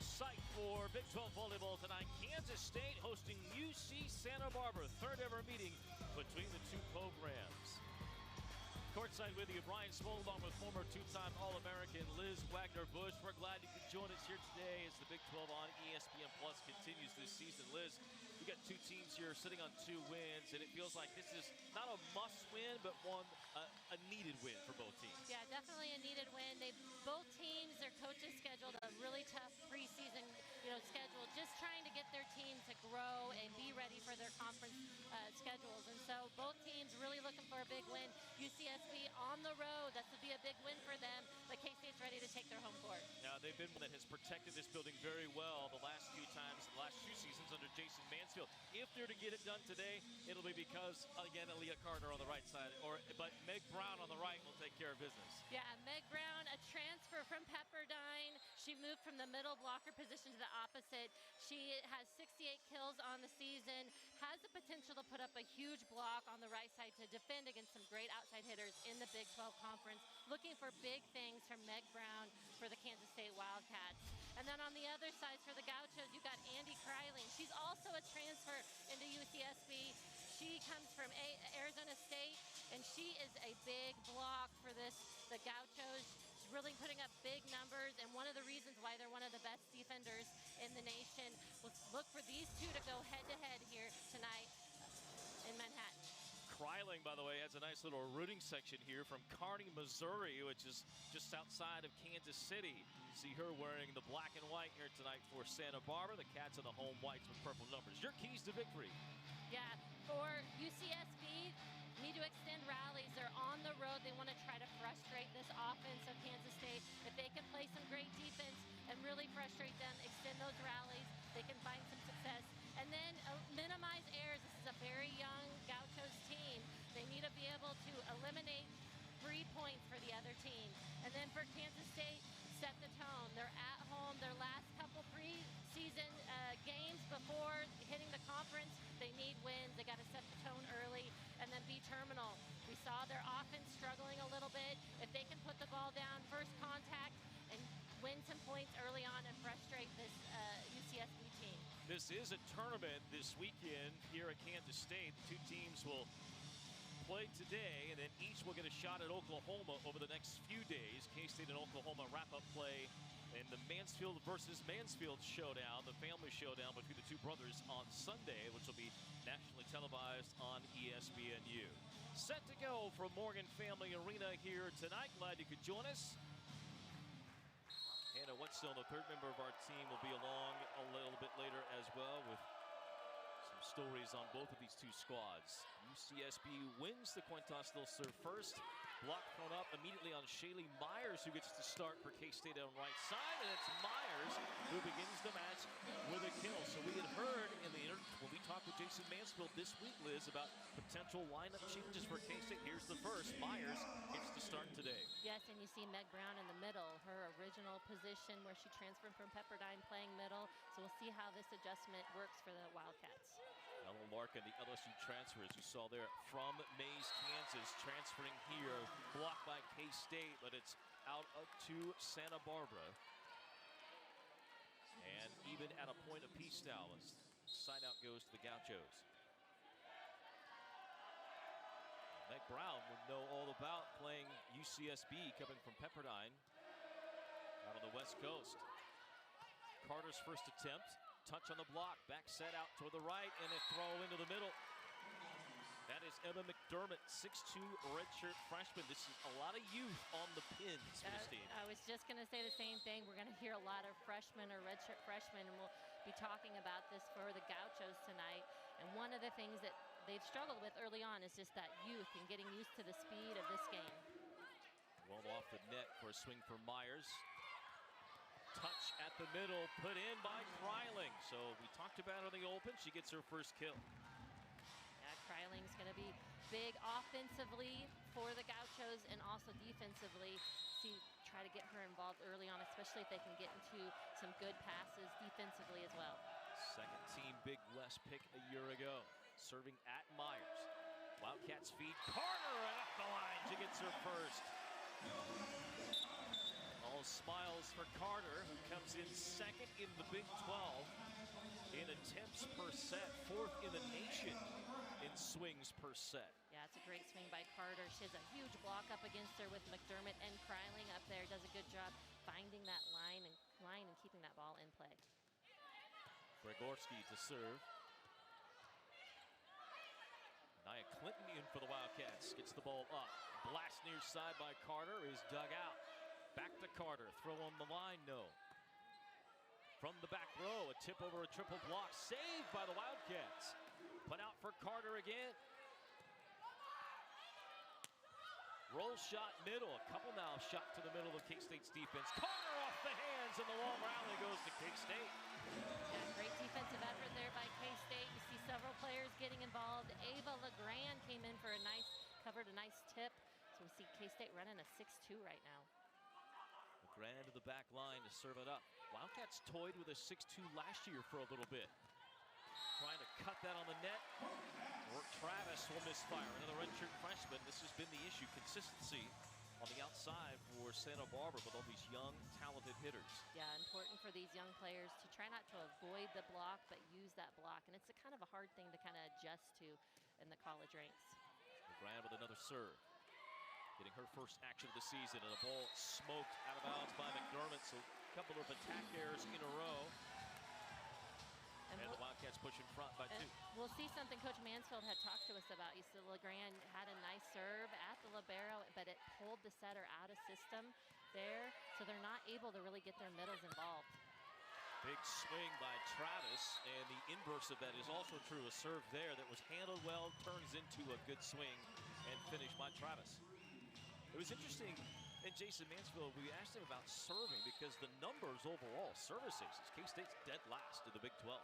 site for Big 12 volleyball tonight. Kansas State hosting UC Santa Barbara, third ever meeting between the two programs. Courtside with you, Brian Small, along with former two-time All-American Liz Wagner-Bush. We're glad you could join us here today as the Big 12 on ESPN Plus continues this season. Liz, we got two teams here sitting on 2 wins, and it feels like this is not a must-win, but a needed win for both teams. Yeah, definitely a needed win. Both teams, their coaches scheduled a really tough preseason, schedule, just trying to get their team to grow and be ready for their conference schedules. And so both teams really looking for a big win. UCSB on the road, that would be a big win for them, but K-State's ready to take their home court. Now, they've been one that has protected this building very well the last few times, the last 2 seasons under Jason Mansfield. If they're to get it done today, it'll be because, again, Aaliyah Carter on the right side, but Meg Brown on the right will take care of business. Yeah, Meg Brown, a transfer from Pepperdine. She moved from the middle blocker position to the opposite. She has 68 kills on the season, has the potential to put up a huge block on the right side to defend against some great outside hitters in the Big 12 Conference. Looking for big things from Meg Brown for the Kansas State Wildcats. And then on the other side for the Gauchos, you got Andy Kryling. She's also a transfer into UCSB. She comes from Arizona State, and she is a big block for the Gauchos. She's really putting up big numbers, and one of the reasons why they're one of the best defenders in the nation. We'll look for these two to go head-to-head here tonight in Manhattan. Kryling, by the way, has a nice little rooting section here from Kearney, Missouri, which is just outside of Kansas City. You see her wearing the black and white here tonight for Santa Barbara. The Cats in the home whites with purple numbers. Your keys to victory. Yeah, for UCSB, need to extend rallies. They're on the road. They want to try to frustrate this offense of Kansas State. If they can play some great defense and really frustrate them, extend those rallies, they can find some success. And then minimize errors. This is a very young Gauchos team. They need to be able to eliminate 3 points for the other team. And then for Kansas State, set the tone. They're at home. Their last couple preseason games before hitting the conference, they need wins. They got to set the tone early and then be terminal. We saw their offense struggling a little bit. If they can put the ball down, first contact, and win some points early on and frustrate this UCSB team. This is a tournament this weekend here at Kansas State. The 2 teams will play today, and then each will get a shot at Oklahoma over the next few days. K-State and Oklahoma wrap up play in the Mansfield versus Mansfield showdown, the family showdown between the 2 brothers on Sunday, which will be nationally televised on ESPNU. Set to go from Morgan Family Arena here tonight. Glad you could join us. Hannah Whetstone, the 3rd member of our team, will be along a little bit later as well with some stories on both of these 2 squads. UCSB wins the coin toss. They'll serve first. Block thrown up immediately on Shaylee Myers, who gets to start for K-State on right side, and it's Myers who begins the match with a kill. So we had heard when we talked with Jason Mansfield this week, Liz, about potential lineup changes for K-State. Here's the first. Myers gets to start today. Yes, and you see Meg Brown in the middle, her original position where she transferred from Pepperdine, playing middle. So we'll see how this adjustment works for the Wildcats. Ella Larkin, the LSU transfer, as you saw there, from Mays, Kansas, transferring here, blocked by K-State, but it's out to Santa Barbara. And even at a point apiece now, as side out goes to the Gauchos. Meg Brown would know all about playing UCSB, coming from Pepperdine out on the West Coast. Carter's first attempt. Touch on the block, back set out toward the right, and a throw into the middle. That is Emma McDermott, 6'2", redshirt freshman. This is a lot of youth on the pins for this team. I was just going to say the same thing. We're going to hear a lot of freshmen or redshirt freshmen, and we'll be talking about this for the Gauchos tonight. And one of the things that they've struggled with early on is just that youth and getting used to the speed of this game. Well off the net for a swing for Myers. Touch at the middle, put in by Kryling. So we talked about her in the open. She gets her first kill. Yeah, Kryling's going to be big offensively for the Gauchos and also defensively. Try to get her involved early on, especially if they can get into some good passes defensively as well. 2nd team Big West pick a year ago. Serving at Myers. Wildcats feed Carter, and up the line. She gets her first. All smiles for Carter, who comes in second in the Big 12 in attempts per set, fourth in the nation in swings per set. Yeah, it's a great swing by Carter. She has a huge block up against her with McDermott and Kryling up there. Does a good job finding that line and keeping that ball in play. Gregorski to serve. Nia Clinton in for the Wildcats. Gets the ball up. Blast near side by Carter is dug out. Back to Carter. Throw on the line, no. From the back row, a tip over a triple block. Saved by the Wildcats. Put out for Carter again. Roll shot middle. A couple now shot to the middle of K-State's defense. Carter off the hands, and the long rally goes to K-State. Yeah, great defensive effort there by K-State. You see several players getting involved. Ava LeGrand came in for covered a nice tip. So we see K-State running a 6-2 right now. LeGrand to the back line to serve it up. Wildcats toyed with a 6-2 last year for a little bit. Trying to cut that on the net. Or Travis will misfire. Another redshirt freshman. This has been the issue. Consistency on the outside for Santa Barbara with all these young, talented hitters. Yeah, important for these young players to try not to avoid the block, but use that block. And it's a kind of a hard thing to kind of adjust to in the college ranks. LeGrand with another serve. Getting her first action of the season, and a ball smoked out of bounds by McDermott. So a couple of attack errors in a row. And the Wildcats push in front by 2. We'll see something Coach Mansfield had talked to us about. You said LeGrand had a nice serve at the libero, but it pulled the setter out of system there, so they're not able to really get their middles involved. Big swing by Travis, and the inverse of that is also true. A serve there that was handled well, turns into a good swing, and finished by Travis. It was interesting, and Jason Mansfield, we asked him about serving because the numbers overall, service aces, K-State's dead last in the Big 12.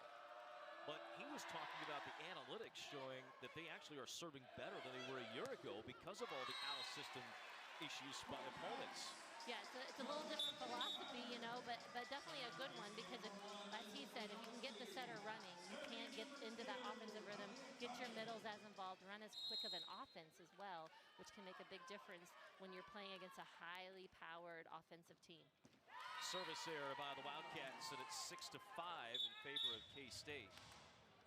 But he was talking about the analytics showing that they actually are serving better than they were a year ago because of all the out-of-system issues by opponents. Yeah, it's a little different philosophy, you know, but definitely a good one because, as he said, if you can get the setter running, you can't get into that offensive rhythm, get your middles as involved, run as quick of an offense as well, which can make a big difference when you're playing against a highly powered offensive team. Service error by the Wildcats, and it's 6-5 in favor of K-State.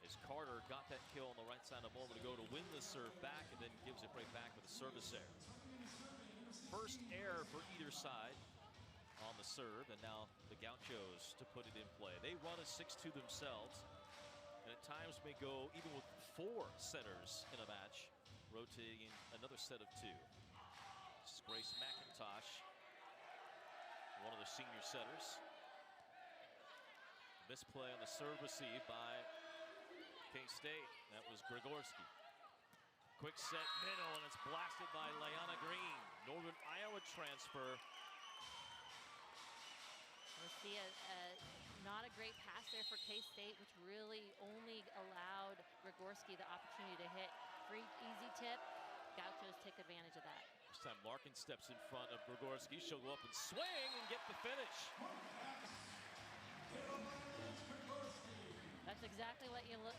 As Carter got that kill on the right side a moment ago to win the serve back, and then gives it right back with a service error. First error for either side on the serve, and now the Gauchos to put it in play. They run a 6-2 themselves, and at times may go even with 4 setters in a match, rotating another set of 2. This is Grace McIntosh, one of the senior setters. Misplay on the serve received by K-State. That was Gregorski. Quick set middle, and it's blasted by Leanna Green. Northern Iowa transfer. We'll see not a great pass there for K-State, which really only allowed Gregorski the opportunity to hit. Free, easy tip. Gauchos take advantage of that. This time Larkin steps in front of Gregorski. She'll go up and swing and get the finish. That's exactly what you want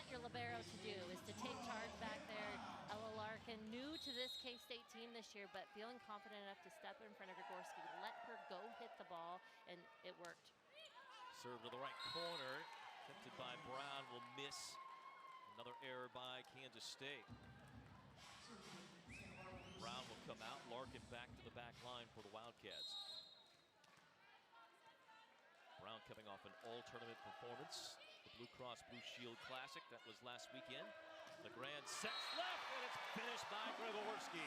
your libero to do, is to take charge back there. Ella Larkin, new to this K-State team this year, but feeling confident enough to step in front of Gregorski, let her go hit the ball, and it worked. Serve to the right corner, attempted by Brown, will miss. Another error by Kansas State. Brown will come out, Larkin back to the back line for the Wildcats. Brown coming off an all-tournament performance. The Blue Cross Blue Shield Classic, that was last weekend. LeGrand sets left, and it's finished by Gregorski.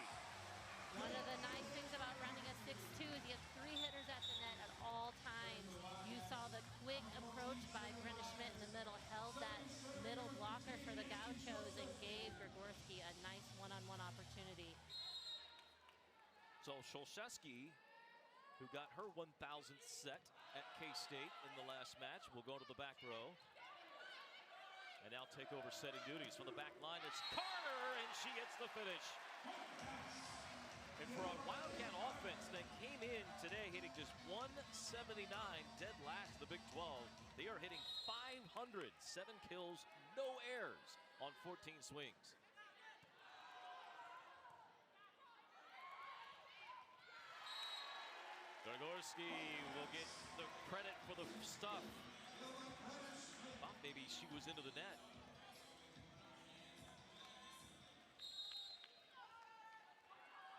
One of the nice things about running a 6-2 is you have 3 hitters at the net at all times. You saw the quick approach by Brenna Schmidt in the middle, held that middle blocker for the Gauchos and gave Gregorski a nice one-on-one opportunity. So Sholszewski, who got her 1,000th set at K-State in the last match, will go to the back row. And now take over setting duties from the back line. It's Carter, and she gets the finish. And for a Wildcat offense that came in today hitting just 179, dead last in the Big 12, they are hitting 500, 7 kills, no errors on 14 swings. Gregorski will get the credit for the stuff. Thought maybe she was into the net.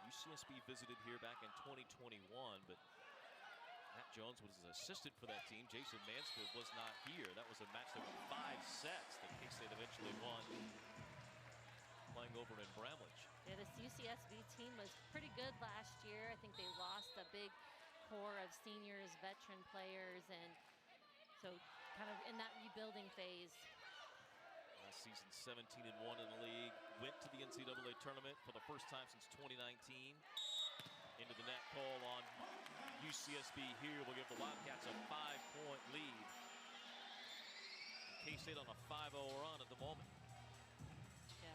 UCSB visited here back in 2021, but Matt Jones was his assistant for that team. Jason Mansfield was not here. That was a match that went 5 sets that K-State eventually won, playing over in Bramlage. Yeah, this UCSB team was pretty good last year. I think they lost a big core of seniors, veteran players, and so kind of in that rebuilding phase. Last season, 17-1 in the league. Went to the NCAA tournament for the first time since 2019. Into the net call on UCSB here will give the Wildcats a 5-point lead. K-State on a 5-0 run at the moment. Yeah,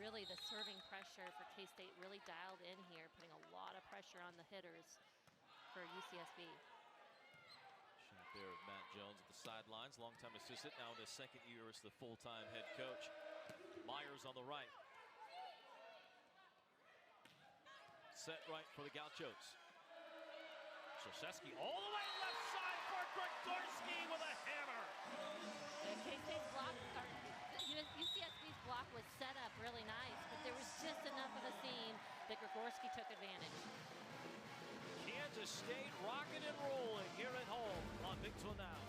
really the serving pressure for K-State really dialed in here, putting a lot of pressure on the hitters for UCSB. Shot there of Matt Jones at the sidelines, longtime assistant, now in his second year as the full-time head coach. Myers on the right. Set right for the Gauchos. Krzyzewski all the way left side for Gregorski with a hammer. K-State's block, UCSB's block was set up really nice, but there was just enough of a seam that Gregorski took advantage. Kansas State rocking and rolling here at home on Big 12 Now.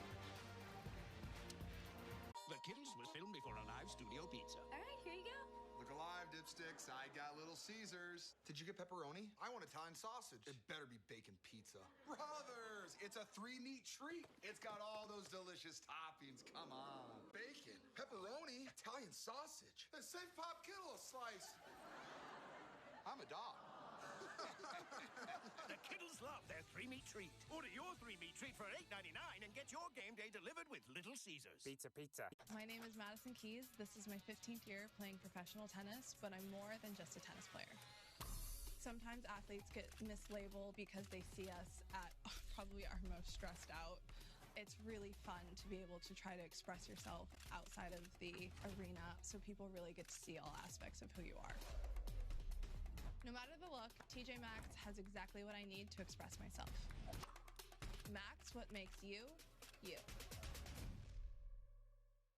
The Kittles was filmed before a live studio pizza. All right, here you go. Look alive, dipsticks. I got Little Caesars. Did you get pepperoni? I want Italian sausage. It better be bacon pizza. Brothers, it's a 3-meat treat. It's got all those delicious toppings. Come on. Bacon, pepperoni, Italian sausage. Hey, save Pop Kittle a slice. I'm a dog. The Kittles love their 3-meat treat. Order your 3-meat treat for $8.99 and get your game day delivered with Little Caesars. Pizza. My name is Madison Keys. This is my 15th year playing professional tennis, but I'm more than just a tennis player. Sometimes athletes get mislabeled because they see us at probably our most stressed out. It's really fun to be able to try to express yourself outside of the arena so people really get to see all aspects of who you are. No matter the look, TJ Maxx has exactly what I need to express myself. Maxx, what makes you, you.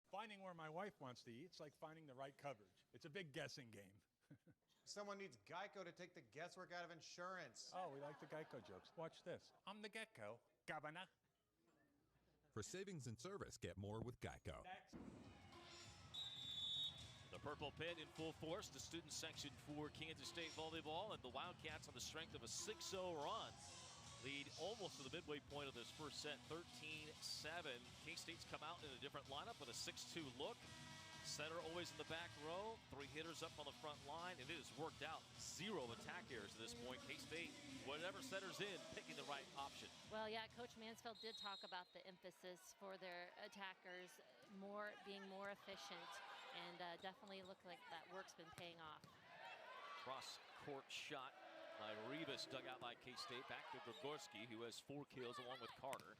Finding where my wife wants to eat, it's like finding the right coverage. It's a big guessing game. Someone needs Geico to take the guesswork out of insurance. Oh, we like the Geico jokes. Watch this. I'm the Gecko. Governor. For savings and service, get more with Geico. The purple pin in full force, the student section for Kansas State volleyball, and the Wildcats on the strength of a 6-0 run lead almost to the midway point of this first set, 13-7. K-State's come out in a different lineup with a 6-2 look. Setter always in the back row, 3 hitters up on the front line, and it has worked out. 0 attack errors at this point. K-State, whatever setter's in, picking the right option. Well, yeah, Coach Mansfield did talk about the emphasis for their attackers being more efficient, and definitely looked like that work's been paying off. Cross-court shot by Rivas, dug out by K-State. Back to Gregorski, who has 4 kills along with Carter.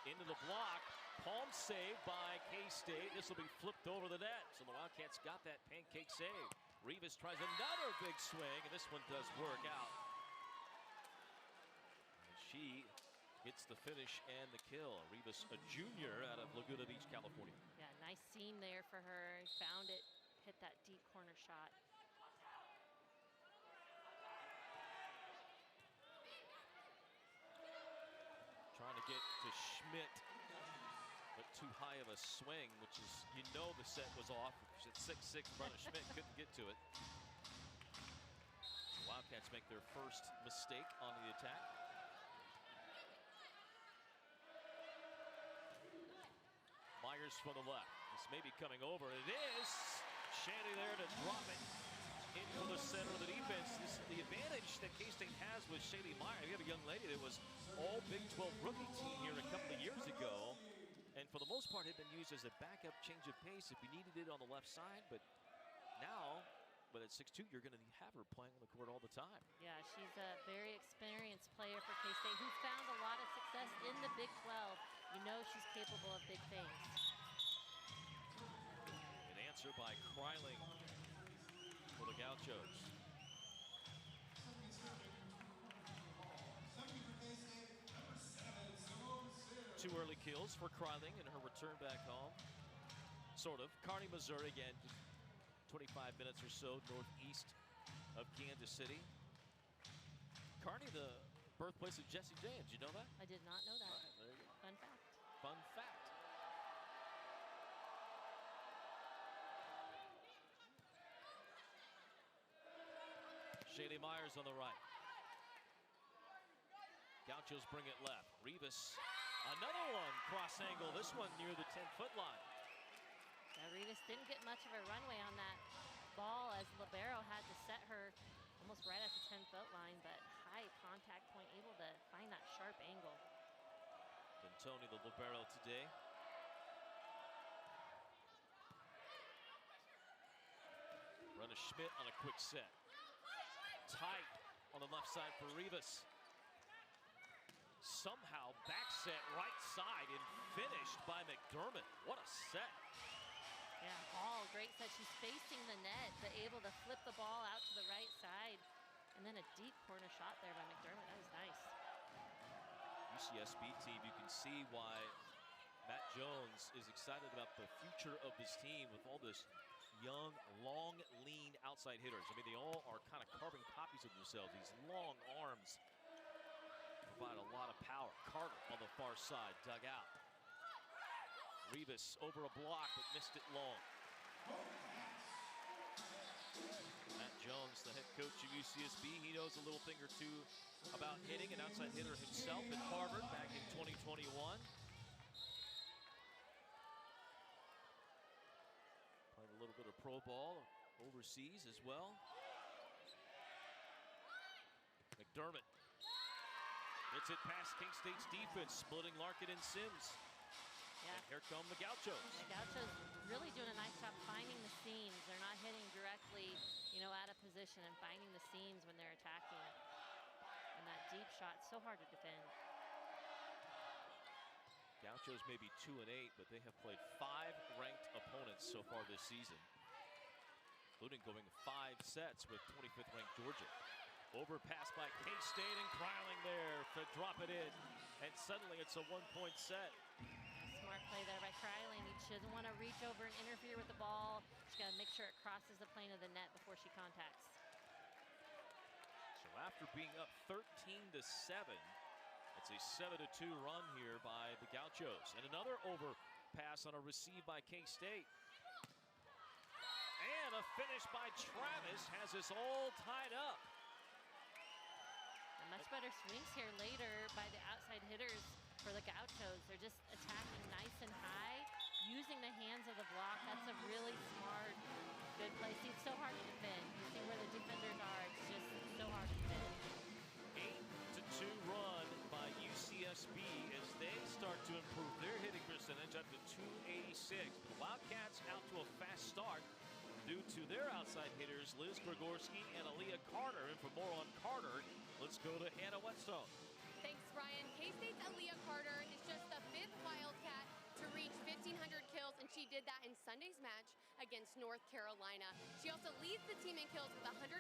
Into the block, palm save by K-State. This will be flipped over the net, so the Wildcats got that pancake save. Rivas tries another big swing, and this one does work out. And she gets the finish and the kill. Rivas, a junior out of Laguna Beach, California. Yeah, nice seam there for her. Found it, hit that deep corner shot. Trying to get to Schmidt, but too high of a swing, which is, you know, the set was off. At 6-6, Brenna Schmidt couldn't get to it. The Wildcats make their first mistake on the attack. Myers from the left. This may be coming over. It is. Shandy there to drop it into the center of the defense. This is the advantage that K-State has with Shaylee Meyer. You have a young lady that was all Big 12 rookie team here a couple of years ago, and for the most part had been used as a backup change of pace if you needed it on the left side. But now, but at 6'2", you're going to have her playing on the court all the time. Yeah, she's a very experienced player for K-State who's found a lot of success in the Big 12. You know she's capable of big things. An answer by Kryling for the Gauchos. 2 early kills for Kreiling in her return back home. Sort of. Kearney, Missouri, again, 25 minutes or so northeast of Kansas City. Kearney, the birthplace of Jesse James. You know that? I did not know that. All right, there you go. Fun fact. Fun fact. Shaylee Myers on the right. Gauchos bring it left. Rivas, another one, cross angle. This one near the 10-foot line. Yeah, Rivas didn't get much of a runway on that ball as libero had to set her almost right at the 10-foot line, but high contact point, able to find that sharp angle. Tony, the libero today. Brenna Schmidt on a quick set. Tight on the left side for Rivas. Somehow back set right side and finished by McDermott. What a set. Yeah, Hall, great set. She's facing the net, but able to flip the ball out to the right side. And then a deep corner shot there by McDermott. That was nice. UCSB team, you can see why Matt Jones is excited about the future of this team with all this young, long, lean outside hitters. I mean, they all are kind of carbon copies of themselves. These long arms provide a lot of power. Carter on the far side, dug out. Rivas over a block, but missed it long. Matt Jones, the head coach of UCSB, he knows a little thing or two about hitting, an outside hitter himself at Harvard back in 2021. Played a little bit of pro ball overseas as well. McDermott hits it past K-State's defense, splitting Larkin and Sims. Yeah. And here come the Gauchos. The Gauchos really doing a nice job finding the seams. They're not hitting directly, out of position and finding the seams when they're attacking. And that deep shot, so hard to defend. Gauchos may be 2-8, but they have played 5 ranked opponents so far this season, including going 5 sets with 25th ranked Georgia. Overpass by K-State and Kreiling there to drop it in. And suddenly it's a 1-point set. Smart play there by Kreiling. She doesn't want to reach over and interfere with the ball. She's got to make sure it crosses the plane of the net before she contacts. So after being up 13-7, it's a 7-2 run here by the Gauchos. And another overpass on a receive by K-State. And a finish by Travis has us all tied up. And much better swings here later by the outside hitters for the Gauchos. They're just attacking nice and high, using the hands of the block. That's a really smart, good play. See, it's so hard to defend. You see where the defenders are. It's just so hard to defend. 8-2 run by UCSB as they start to improve their hitting percentage up to .286. The Wildcats out to a fast start due to their outside hitters, Liz Gregorski and Aaliyah Carter. And for more on Carter, let's go to Hannah Whetstone. Thanks, Brian. K-State's Aaliyah Carter is just the 5th Wildcat to reach 1,500 kills, and she did that in Sunday's match against North Carolina. She also leads the team in kills with 117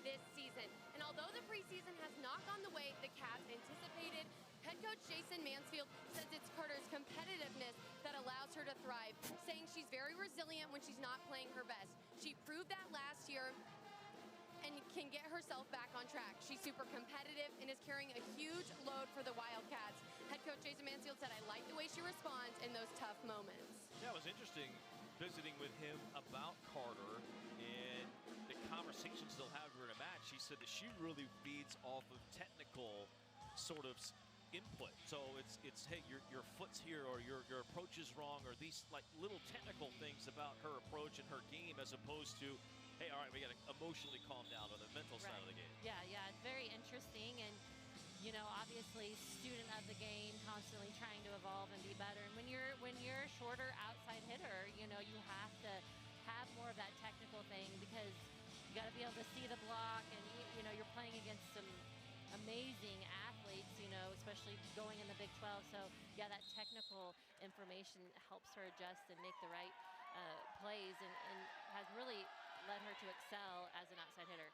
this season. And although the preseason has not gone the way the Cats anticipated, head coach Jason Mansfield says it's Carter's competitiveness that allows her to thrive, saying she's very resilient when she's not playing her best. She proved that last year and can get herself back on track. She's super competitive and is carrying a huge load for the Wildcats. Head coach Jason Mansfield said, I like the way she responds in those tough moments. Yeah, it was interesting visiting with him about Carter and the conversations they'll have during a match. She said that she really feeds off of technical sort of input. So it's hey, your foot's here, or your approach is wrong, or these like little technical things about her approach and her game, as opposed to, hey, all right, we got to emotionally calm down on the mental side of the game. Yeah, it's very interesting. And, obviously student of the game, constantly trying to evolve and be better. And when you're a shorter outside hitter, you have to have more of that technical thing, because you got to be able to see the block, and, you're playing against some amazing athletes, especially going in the Big 12. So, yeah, that technical information helps her adjust and make the right plays, and has really led her to excel as an outside hitter.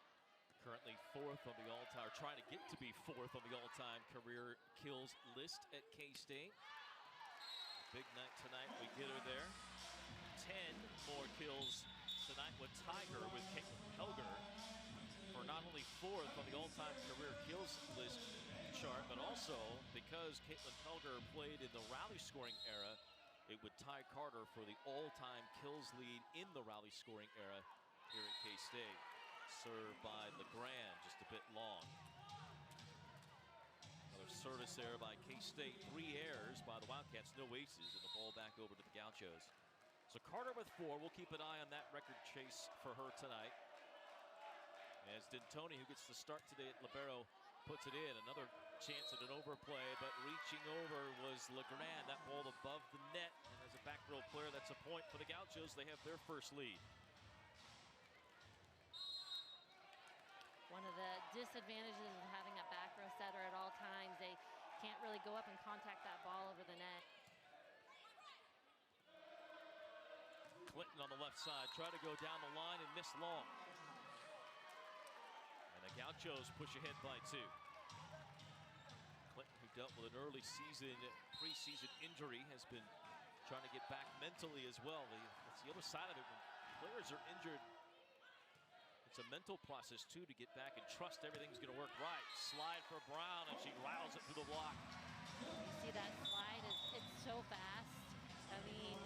Currently fourth on the all-time, trying to get to be fourth on the all-time career kills list at K-State. Big night tonight, we get her there. 10 more kills tonight would tie her with Caitlin Helger for not only fourth on the all-time career kills list chart, but also because Caitlin Helger played in the rally scoring era, it would tie Carter for the all-time kills lead in the rally scoring era here at K-State. Served by LeGrand, just a bit long. Another service error by K-State. 3 errors by the Wildcats, no aces, and the ball back over to the Gauchos. So Carter with 4. We'll keep an eye on that record chase for her tonight. As D'Antoni, who gets the start today at libero, puts it in. Another chance at an overplay, but reaching over was LeGrand. That ball above the net. And as a back row player, that's a point for the Gauchos. They have their first lead. One of the disadvantages of having a back row setter at all times, they can't really go up and contact that ball over the net. Clinton on the left side, try to go down the line and miss long. And the Gauchos push ahead by 2. Clinton, who dealt with an early season, preseason injury, has been trying to get back mentally as well. That's the other side of it. When players are injured, it's a mental process, too, to get back and trust everything's going to work right. Slide for Brown, and she rattles it through the block. You see that slide, it's so fast. I mean,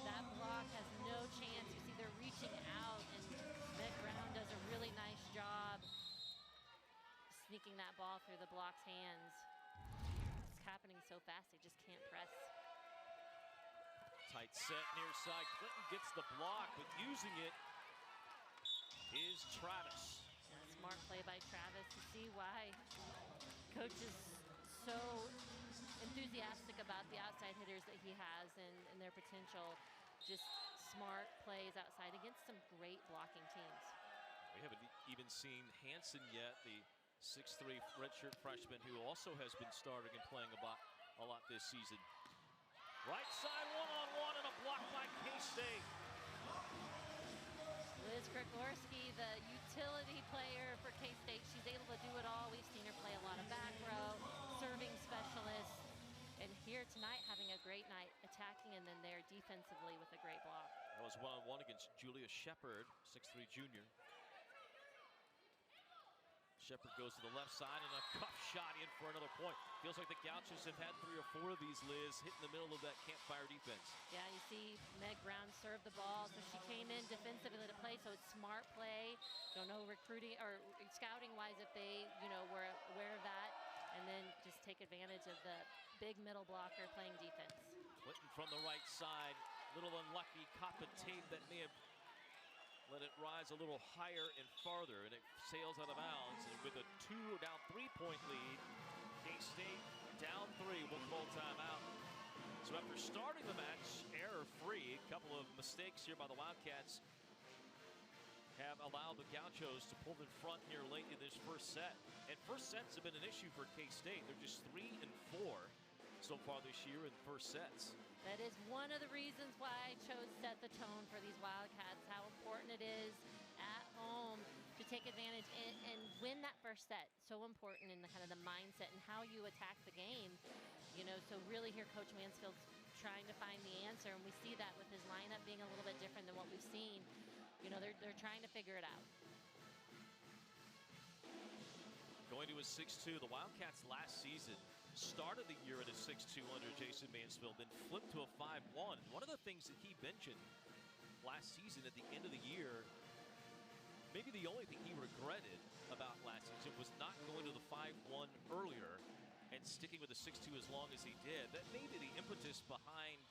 that block has no chance. You see they're reaching out, and Meg Brown does a really nice job sneaking that ball through the block's hands. It's happening so fast, they just can't press. Tight set near side. Clinton gets the block, but using it is Travis. Smart play by Travis. To see why coach is so enthusiastic about the outside hitters that he has and their potential. Just smart plays outside against some great blocking teams. We haven't even seen Hansen yet, the 6'3" redshirt freshman who also has been starting and playing a lot this season. Right side one-on-one and a block by K-State. Liz Krikorsky, the utility player for K-State. She's able to do it all. We've seen her play a lot of back row, serving specialist. And here tonight having a great night attacking and then there defensively with a great block. That was one-on-one against Julia Shepard, 6'3" junior. Shepard goes to the left side and a cuff shot in for another point. Feels like the Gauchos have had 3 or 4 of these, Liz, hit in the middle of that campfire defense. Yeah, you see Meg Brown serve the ball, so she came in defensively to play, so it's smart play. Don't know recruiting or scouting-wise if they, were aware of that, and then just take advantage of the big middle blocker playing defense. Clinton from the right side, little unlucky, caught the tape that may have let it rise a little higher and farther, and it sails out of bounds. And with a 3-point lead, K-State down 3 will call timeout. So after starting the match error-free, a couple of mistakes here by the Wildcats have allowed the Gauchos to pull in front here late in this first set. And first sets have been an issue for K-State. They're just 3 and 4 so far this year in first sets. That is one of the reasons why I chose Set the Tone for these Wildcats, how important it is at home to take advantage and win that first set. So important in the kind of the mindset and how you attack the game. So really here Coach Mansfield's trying to find the answer, and we see that with his lineup being a little bit different than what we've seen. They're trying to figure it out. Going to a 6-2, the Wildcats last season started the year at a 6-2 under Jason Mansfield, then flipped to a 5-1. One of the things that he mentioned last season at the end of the year, maybe the only thing he regretted about last season was not going to the 5-1 earlier and sticking with the 6-2 as long as he did. That may be the impetus behind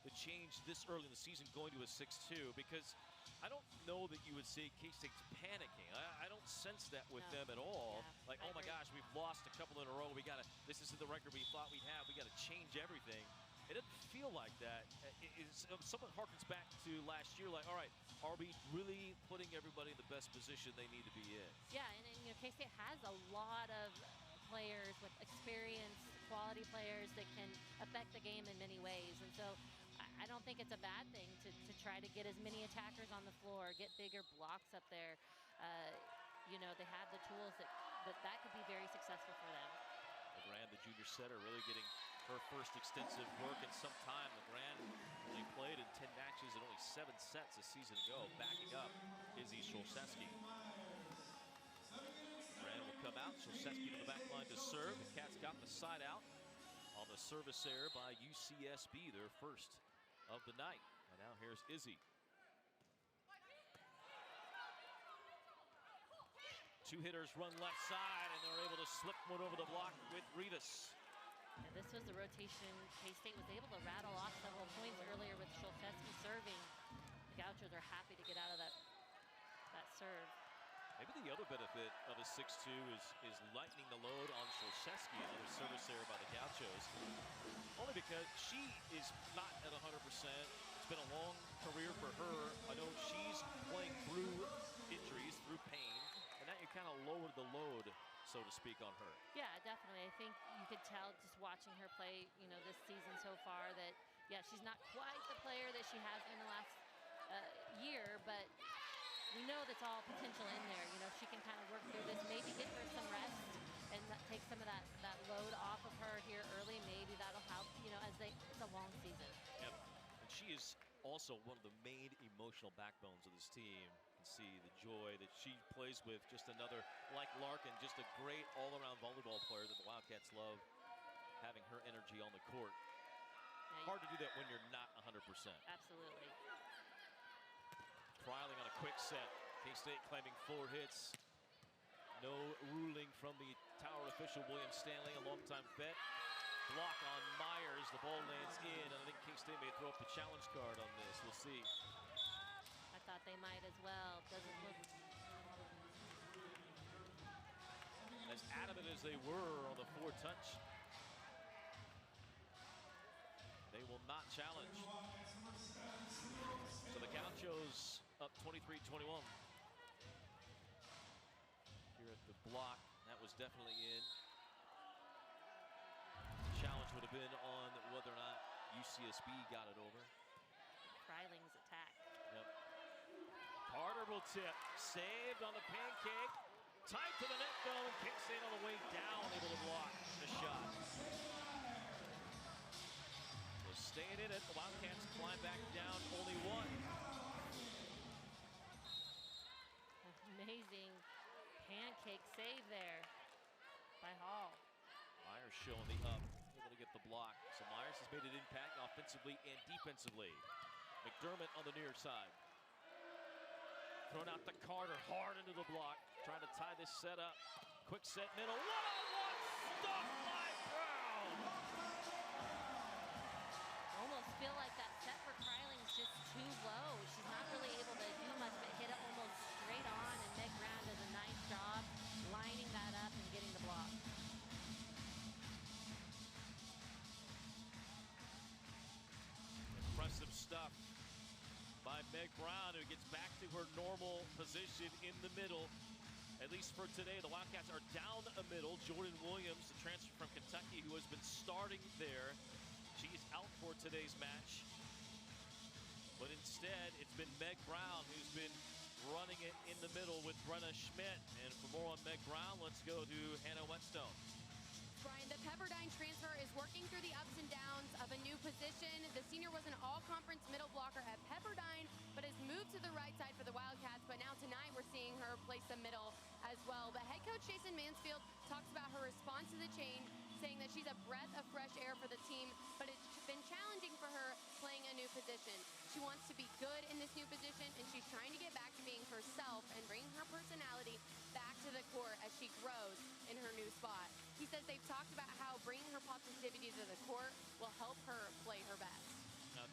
the change this early in the season going to a 6-2, because I don't know that you would say K-State's panicking. I don't sense that with them at all. Yeah, like, oh my gosh, we've lost a couple in a row. This isn't the record we thought we'd have. We got to change everything. It doesn't feel like that. Something harkens back to last year. Like, all right, are we really putting everybody in the best position they need to be in? Yeah, and K-State has a lot of players with experience, quality players that can affect the game in many ways. And so I don't think it's a bad thing to try to get as many attackers on the floor, get bigger blocks up there. you know, they have the tools that could be very successful for them. LeGrand, the junior setter, really getting her first extensive work in some time. LeGrand only played in 10 matches and only 7 sets a season ago. Backing up Izzy Szolszewski. LeGrand will come out. Szolszewski to the back line to serve. The Cats got the side out on the service error by UCSB, their first of the night. And now here's Izzy. Two hitters run left side, and they're able to slip one over the block with Rivas. And this was the rotation. K-State was able to rattle off several points earlier with Szolszewski serving. The Gauchos are happy to get out of that serve. Maybe the other benefit of a 6'2" is lightening the load on Szolszewski. Another service error by the Gauchos. Only because she is not at 100%. It's been a long career for her. I know she's playing through injuries, through pain. And that you kind of lowered the load, so to speak, on her. Yeah, definitely. I think you could tell just watching her play, you know, this season so far that, yeah, she's not quite the player that she has been the last year, but we know that's all potential in there. You know, she can kind of work through this, maybe get her some rest and take some of that load off of her here early. Maybe that'll help, you know, it's a long season. Yep. And she is also one of the main emotional backbones of this team. You can see the joy that she plays with. Just another, like Larkin, just a great all-around volleyball player that the Wildcats love, having her energy on the court. Yeah, hard to do that when you're not 100%. Absolutely. Freiling on a quick set. K-State claiming 4 hits. No ruling from the tower official, William Stanley, a longtime vet. Block on Myers. The ball lands in, and I think K-State may throw up the challenge card on this. We'll see. I thought they might as well. Doesn't look as adamant as they were on the 4-touch. They will not challenge. So the Gauchos up 23-21. Here at the block, that was definitely in. Challenge would have been on whether or not UCSB got it over. Freiling's attack. Yep. Carter will tip. Saved on the pancake. Tied to the net though, and K-State on the way down, able to block the shot. So staying in it, the Wildcats climb back down, only 1. Amazing pancake save there by Hall. Myers showing the up, able to get the block. So Myers has made an impact offensively and defensively. McDermott on the near side. Thrown out to Carter, hard into the block. Trying to tie this set up. Quick set middle. One-on-one stop by Brown. Almost feel like that set for Freiling's just too low. She's not really able to do much but hit it almost straight on, and Meg Brown does a nice job lining that up and getting the block. Impressive stuff by Meg Brown, who gets back to her normal position in the middle. At least for today, the Wildcats are down a middle. Jordan Williams, the transfer from Kentucky, who has been starting there. She's out for today's match. But instead, it's been Meg Brown who's been running it in the middle with Brenna Schmidt. And for more on Meg Brown, let's go to Hannah Whetstone. Brian, the Pepperdine transfer is working through the ups and downs of a new position. The senior was an all-conference middle blocker at Pepperdine, but has moved to the right side for the Wildcats. But now tonight we're seeing her play some middle as well. But head coach Jason Mansfield talks about her response to the change, saying that she's a breath of fresh air for the team, but it's been challenging for her playing a new position. She wants to be good in this new position, and she's trying to get back to being herself and bring her personality back to the court as she grows in her new spot. He says they've talked about how bringing her positivity to the court will help her play her best.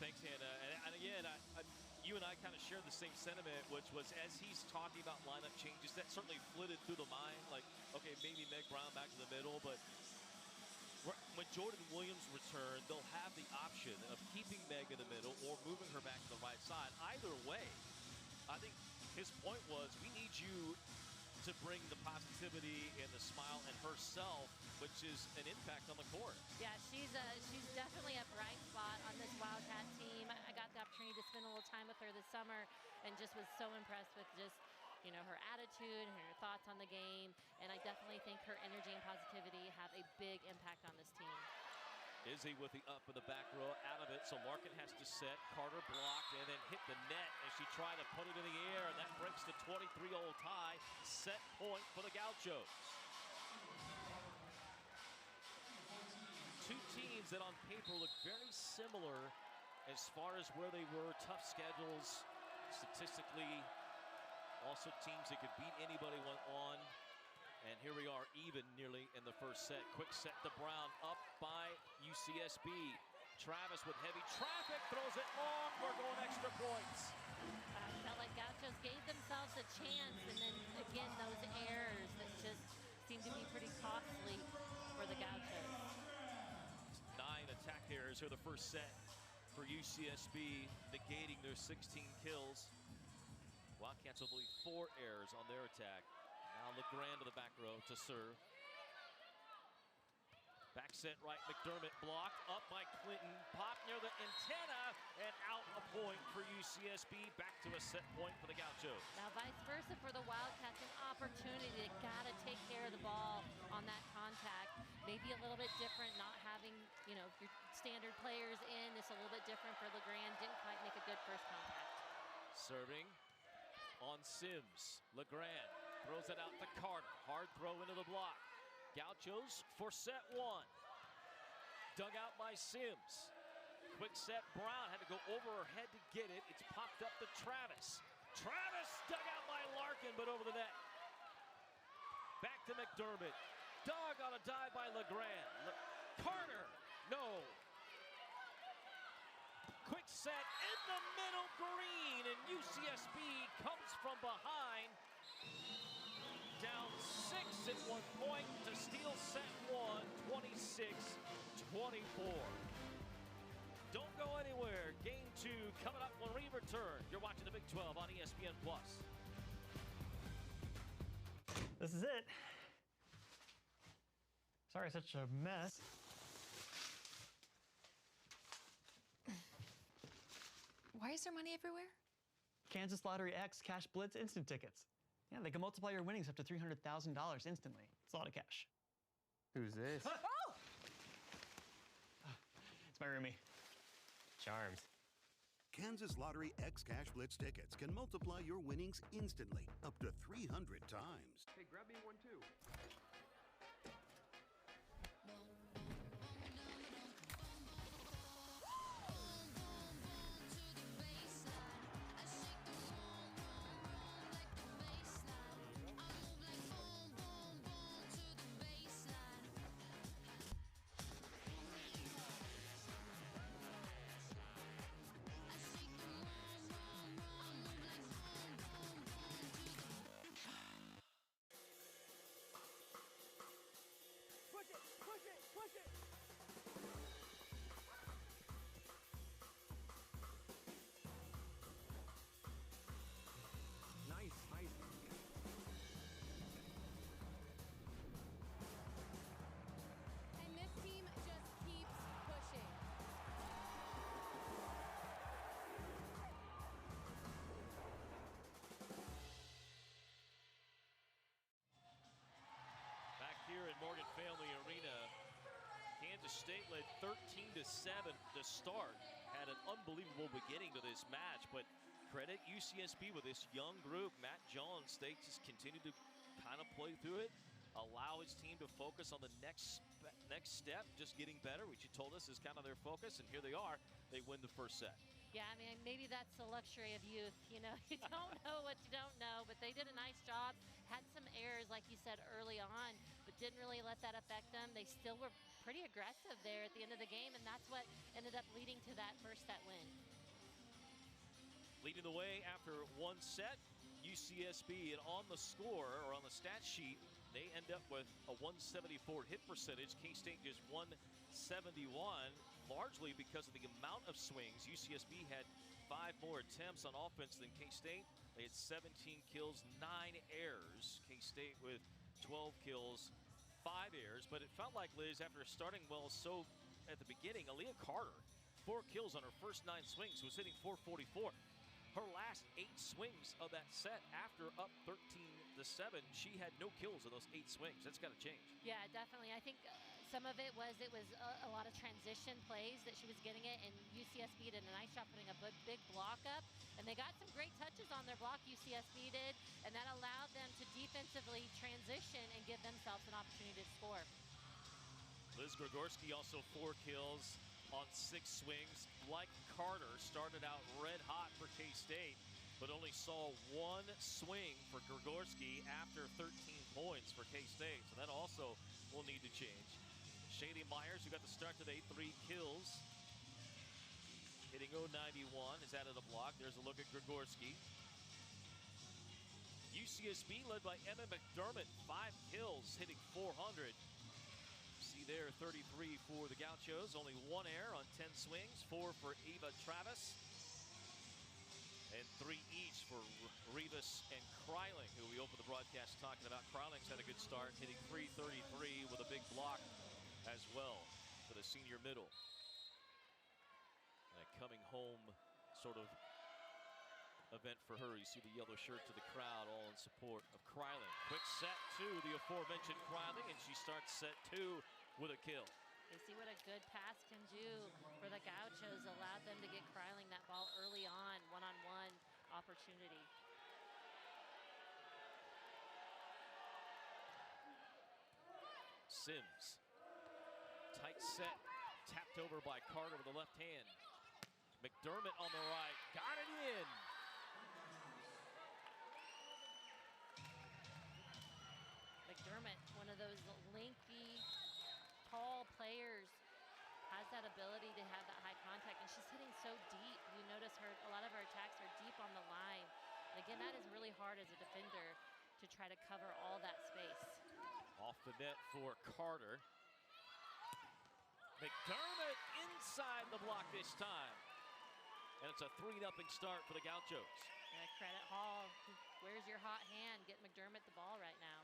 Thanks, Hannah. And again, you and I kind of share the same sentiment, which was as he's talking about lineup changes, that certainly flitted through the mind. Like, okay, maybe Meg Brown back to the middle, but when Jordan Williams returns, they'll have the option of keeping Meg in the middle or moving her back to the right side. Either way, I think his point was, we need you to bring the positivity and the smile and herself, which is an impact on the court. Yeah, she's definitely a bright spot on this Wildcat team. I got the opportunity to spend a little time with her this summer and just was so impressed with just you know, her attitude, her thoughts on the game, and I definitely think her energy and positivity have a big impact on this team. Izzy with the up in the back row, out of it, so Larkin has to set. Carter blocked and then hit the net as she tried to put it in the air, and that breaks the 23-all tie. Set point for the Gauchos. Two teams that on paper look very similar as far as where they were, tough schedules, statistically, also teams that could beat anybody went on. And here we are, even nearly in the first set. Quick set to Brown, up by UCSB. Travis with heavy traffic, throws it long. We're going extra points. I felt like Gauchos gave themselves a chance, and then again, those errors that just seem to be pretty costly for the Gauchos. 9 attack errors here the first set for UCSB, negating their 16 kills. Wildcats with only 4 errors on their attack. Now LeGrand to the back row to serve. Back set right, McDermott blocked, up by Clinton, pop near the antenna, and out a point for UCSB. Back to a set point for the Gauchos. Now vice versa for the Wildcats, an opportunity. They gotta take care of the ball on that contact. Maybe a little bit different, not having, you know, your standard players in. It's a little bit different for LeGrand. Didn't quite make a good first contact. Serving on Sims. LeGrand throws it out to Carter. Hard throw into the block. Gauchos for set 1. Dug out by Sims. Quick set, Brown had to go over her head to get it. It's popped up to Travis. Travis dug out by Larkin, but over the net. Back to McDermott. Dug on a dive by LeGrand. Carter, no. Quick set in the middle, green, and UCSB comes from behind. Down 6 at one point to steal set 1, 26-24. Don't go anywhere. Game 2 coming up when we return. You're watching the Big 12 on ESPN+. This is it. Sorry, such a mess. Why is there money everywhere? Kansas Lottery X Cash Blitz instant tickets. Yeah, they can multiply your winnings up to $300,000 instantly. It's a lot of cash. Who's this? Oh! It's my roomie. Charms. Kansas Lottery X Cash Blitz tickets can multiply your winnings instantly, up to 300 times. Hey, grab me one too. And this team just keeps pushing. Back here at Morgan Family Arena, Kansas State led 13-7 to start. Had an unbelievable beginning to this match, but credit UCSB with this young group. Matt Jones, they just continue to kind of play through it, allow his team to focus on the next step, just getting better, which you told us is kind of their focus, and here they are. They win the first set. Yeah, I mean, maybe that's the luxury of youth. You know, you don't know what you don't know, but they did a nice job. Had some errors, like you said, early on, but didn't really let that affect them. They still were pretty aggressive there at the end of the game, and that's what ended up leading to that first set win. Leading the way after one set, UCSB, and on the score, or on the stat sheet, they end up with a 174 hit percentage. K-State just 171, largely because of the amount of swings. UCSB had 5 more attempts on offense than K-State. They had 17 kills, 9 errors. K-State with 12 kills, 5 errors. But it felt like, Liz, after starting well so at the beginning, Aaliyah Carter, 4 kills on her first 9 swings, was hitting .444. Her last 8 swings of that set after up 13-7. She had no kills in those 8 swings. That's got to change. Yeah, definitely. I think some of it was a lot of transition plays that she was getting it, and UCSB did a nice job putting a big block up, and they got some great touches on their block, UCSB did, and that allowed them to defensively transition and give themselves an opportunity to score. Liz Grigorski also 4 kills on 6 swings. Like Carter, started out red hot for K-State, but only saw 1 swing for Grigorski after 13 points for K-State, so that also will need to change. Shady Myers, who got the start today, 3 kills. Hitting 091, has added a block. There's a look at Grigorski. UCSB led by Emma McDermott, 5 kills, hitting 400. See there, 33 for the Gauchos. Only 1 error on 10 swings, 4 for Eva Travis. And 3 each for Rivas and Kryling, who we opened the broadcast talking about. Kryling's had a good start, hitting 333 with a big block as well for the senior middle. And a coming home sort of event for her. You see the yellow shirt to the crowd, all in support of Kryling. Quick set to the aforementioned Kryling, and she starts set 2 with a kill. They see what a good pass can do for the Gauchos, allowed them to get Kryling that ball early on, one-on-one opportunity. Sims. Tight set, tapped over by Carter with the left hand. McDermott on the right, got it in. McDermott, one of those lengthy, tall players, has that ability to have that high contact, and she's hitting so deep. You notice a lot of her attacks are deep on the line. And again, that is really hard as a defender to try to cover all that space. Off the net for Carter. McDermott inside the block this time. And it's a 3-0 start for the Gauchos. Yeah, credit Hall. Where's your hot hand? Get McDermott the ball right now.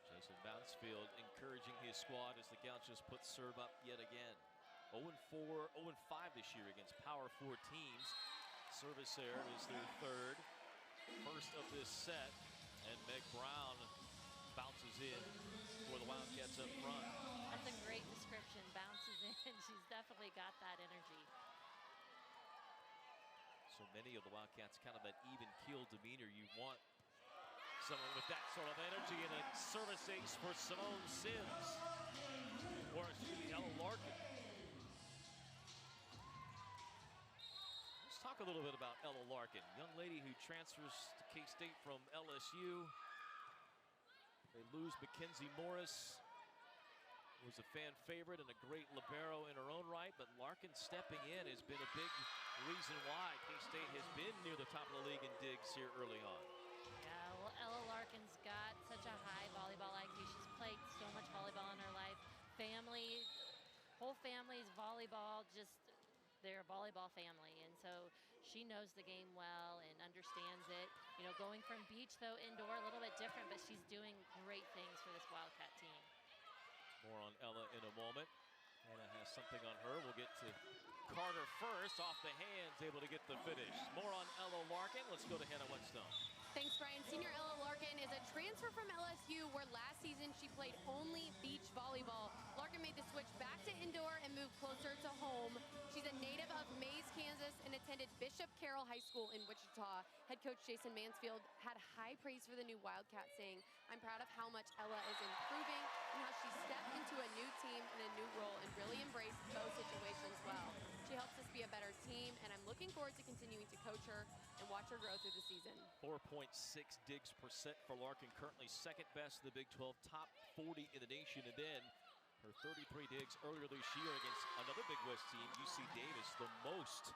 Jason Bouncefeld encouraging his squad as the Gauchos put serve up yet again. 0-4, 0-5 this year against Power 4 teams. Service error is their first of this set. And Meg Brown bounces in for the Wildcats up front. That's a great description. Bounces in. She's definitely got that energy. So many of the Wildcats kind of that even-keeled demeanor. You want someone with that sort of energy, and a service ace for Simone Sims. Or excuse me, Ella Larkin. Let's talk a little bit about Ella Larkin. Young lady who transfers to K-State from LSU. They lose Mackenzie Morris, who was a fan favorite and a great libero in her own right, but Larkin stepping in has been a big reason why K-State has been near the top of the league in digs here early on. Yeah, well, Ella Larkin's got such a high volleyball IQ. She's played so much volleyball in her life. Whole family's volleyball, they're a volleyball family, and so she knows the game well and understands it. You know, going from beach, though, indoor, a little bit different, but she's doing great things for this Wildcat team. More on Ella in a moment. Anna has something on her. We'll get to Carter first. Off the hands, able to get the finish. More on Ella Larkin. Let's go to Hannah Whetstone. Thanks, Brian. Senior Ella Larkin is a transfer from LSU, where last season she played only beach volleyball. Larkin made the switch back to indoor and moved closer to home. She's a native of Mays, Kansas, and attended Bishop Carroll High School in Wichita. Head coach Jason Mansfield had high praise for the new Wildcat, saying, "I'm proud of how much Ella is improving and how she stepped into a new team and a new role and really embraced both situations well. She helps us be a better team, and I'm looking forward to continuing to coach her and watch her grow through the season." 4.6 digs per set for Larkin, currently second best in the Big 12, top 40 in the nation. And then her 33 digs earlier this year against another Big West team, UC Davis, the most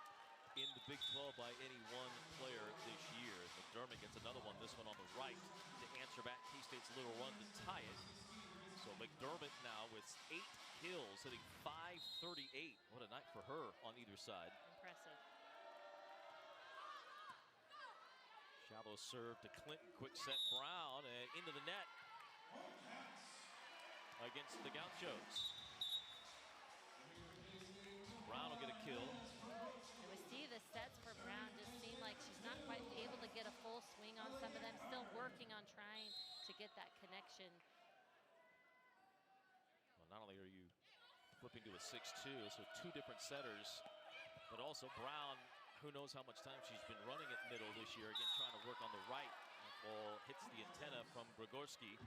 in the Big 12 by any one player this year. McDermott gets another one, this one on the right, to answer back K-State's little run to tie it. So McDermott now with 8 kills, hitting .538. What a night for her on either side. Impressive. Shallow serve to Clinton, quick set Brown, and into the net against the Gauchos. Brown will get a kill. get that connection. Well, not only are you flipping to a 6-2, so 2 different setters, but also Brown, who knows how much time she's been running at middle this year, again trying to work on the right. That ball hits the antenna from Grigorski.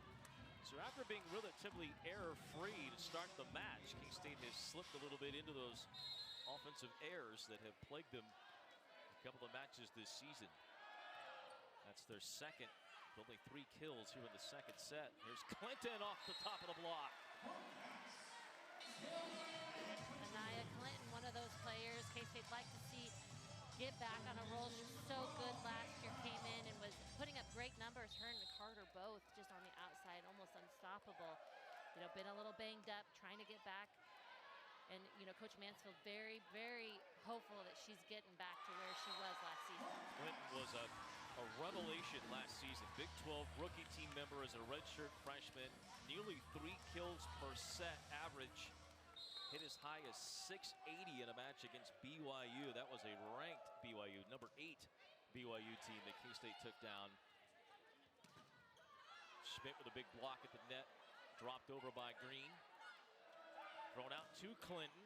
So after being relatively error-free to start the match, K-State has slipped a little bit into those offensive errors that have plagued them a couple of matches this season. That's their second, only 3 kills here in the second set. Here's Clinton off the top of the block. Anaya Clinton, one of those players K-State like to see get back on a roll. She was so good last year, came in and was putting up great numbers. Her and Carter both just on the outside, almost unstoppable. You know, been a little banged up, trying to get back. And, you know, Coach Mansfield very, very hopeful that she's getting back to where she was last season. Clinton was a revelation last season. Big 12 rookie team member as a redshirt freshman. Nearly 3 kills per set average. Hit as high as 680 in a match against BYU. That was a ranked BYU, number 8 BYU team that K-State took down. Schmidt with a big block at the net. Dropped over by Green. Thrown out to Clinton.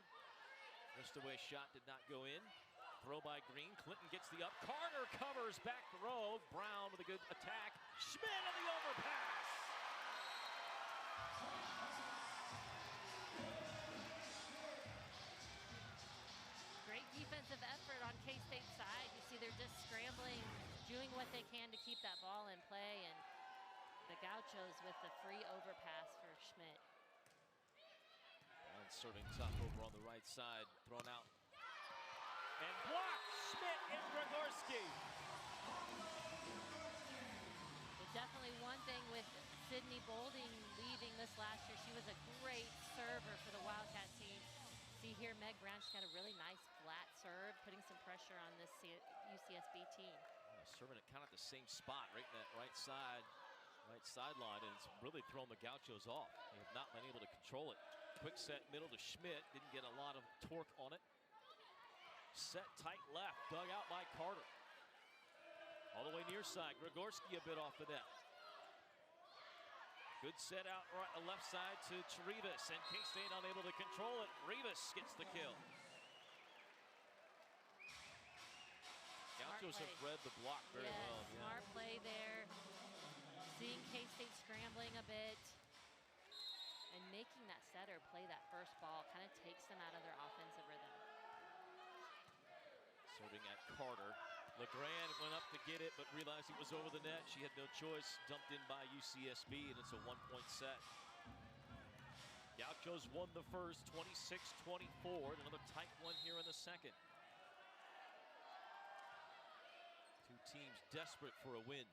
Missed away shot, did not go in. Throw by Green. Clinton gets the up. Carter covers back row. Brown with a good attack. Schmidt on the overpass. Great defensive effort on K-State's side. You see they're just scrambling, doing what they can to keep that ball in play, and the Gauchos with the free overpass for Schmidt. And serving tough over on the right side, thrown out. And blocked, Schmidt and Grigorski. But definitely one thing with Sydney Bolding leaving this last year, she was a great server for the Wildcat team. See here, Meg Brown, she's got a really nice flat serve, putting some pressure on this UCSB team. Serving it kind of at the same spot, right in that right sideline, and it's really thrown the Gauchos off. They have not been able to control it. Quick set middle to Schmidt, didn't get a lot of torque on it. Set tight left, dug out by Carter. All the way near side, Grigorski a bit off the net. Good set out right, left side to Rivas, and K-State unable to control it. Rivas gets the kill. Gauchos have read the block very well. Yeah. Smart play there. Seeing K-State scrambling a bit and making that setter play that first ball kind of takes them out of their offensive rhythm. Serving at Carter. LeGrand went up to get it, but realized it was over the net. She had no choice. Dumped in by UCSB, and it's a 1-point set. Gauchos won the first, 26-24. Another tight one here in the second. Two teams desperate for a win.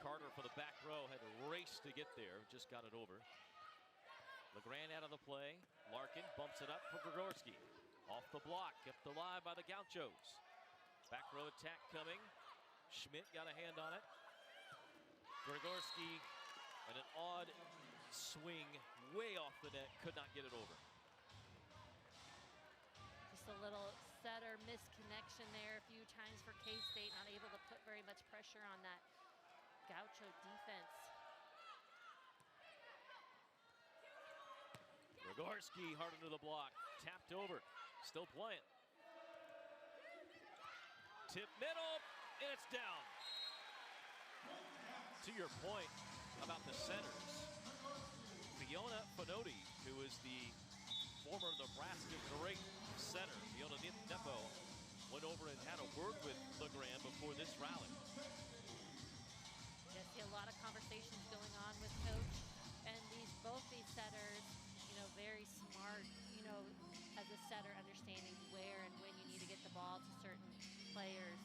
Carter for the back row had to race to get there. Just got it over. LeGrand out of the play. Larkin bumps it up for Grigorski. Off the block, kept alive by the Gauchos. Back row attack coming. Schmidt got a hand on it. Grigorski and an odd swing way off the net. Could not get it over. Just a little setter misconnection there a few times for K-State. Not able to put very much pressure on that Gaucho defense. Grigorski hard into the block. Tapped over. Still playing. Tip middle, and it's down. To your point about the centers, Fiona Finotti, who is the former Nebraska great center, Fiona Nepo, went over and had a word with LeGrand before this rally. I see a lot of conversations going on with Coach, and both these setters, you know, very smart, you know, as a setter, understanding where and when you need to get the ball to certain players.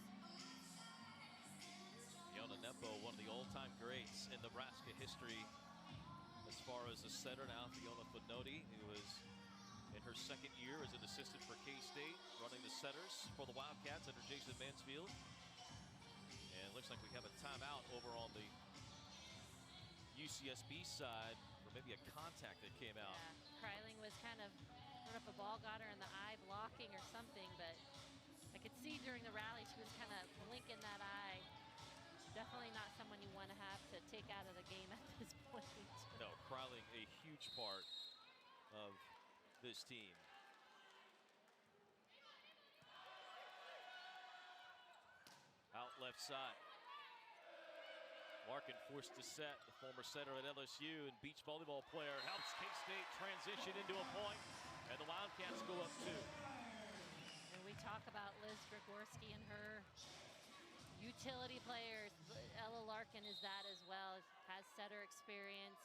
Fiona Nepo, one of the all-time greats in Nebraska history as far as a setter. Now Fiona Finotti, who is in her second year as an assistant for K-State, running the setters for the Wildcats under Jason Mansfield. And it looks like we have a timeout over on the UCSB side, or maybe a contact that came out. Yeah, Kryling was kind of, I don't know if a ball got her in the eye blocking or something, but I could see during the rally she was kind of blinking that eye. Definitely not someone you want to have to take out of the game at this point. No, Kreiling a huge part of this team. Out left side. Larkin forced to set, the former center at LSU and beach volleyball player, helps K-State transition into a point, and the Wildcats go up 2. And we talk about Liz Grigorski and her utility players. Ella Larkin is that as well, has setter experience.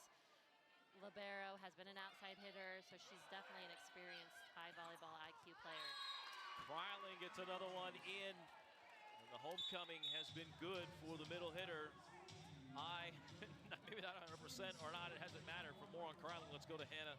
Libero has been an outside hitter, so she's definitely an experienced high volleyball IQ player. Kreiling gets another one in. And the homecoming has been good for the middle hitter. Maybe not 100% or not, it hasn't mattered. For more on Kreiling, let's go to Hannah.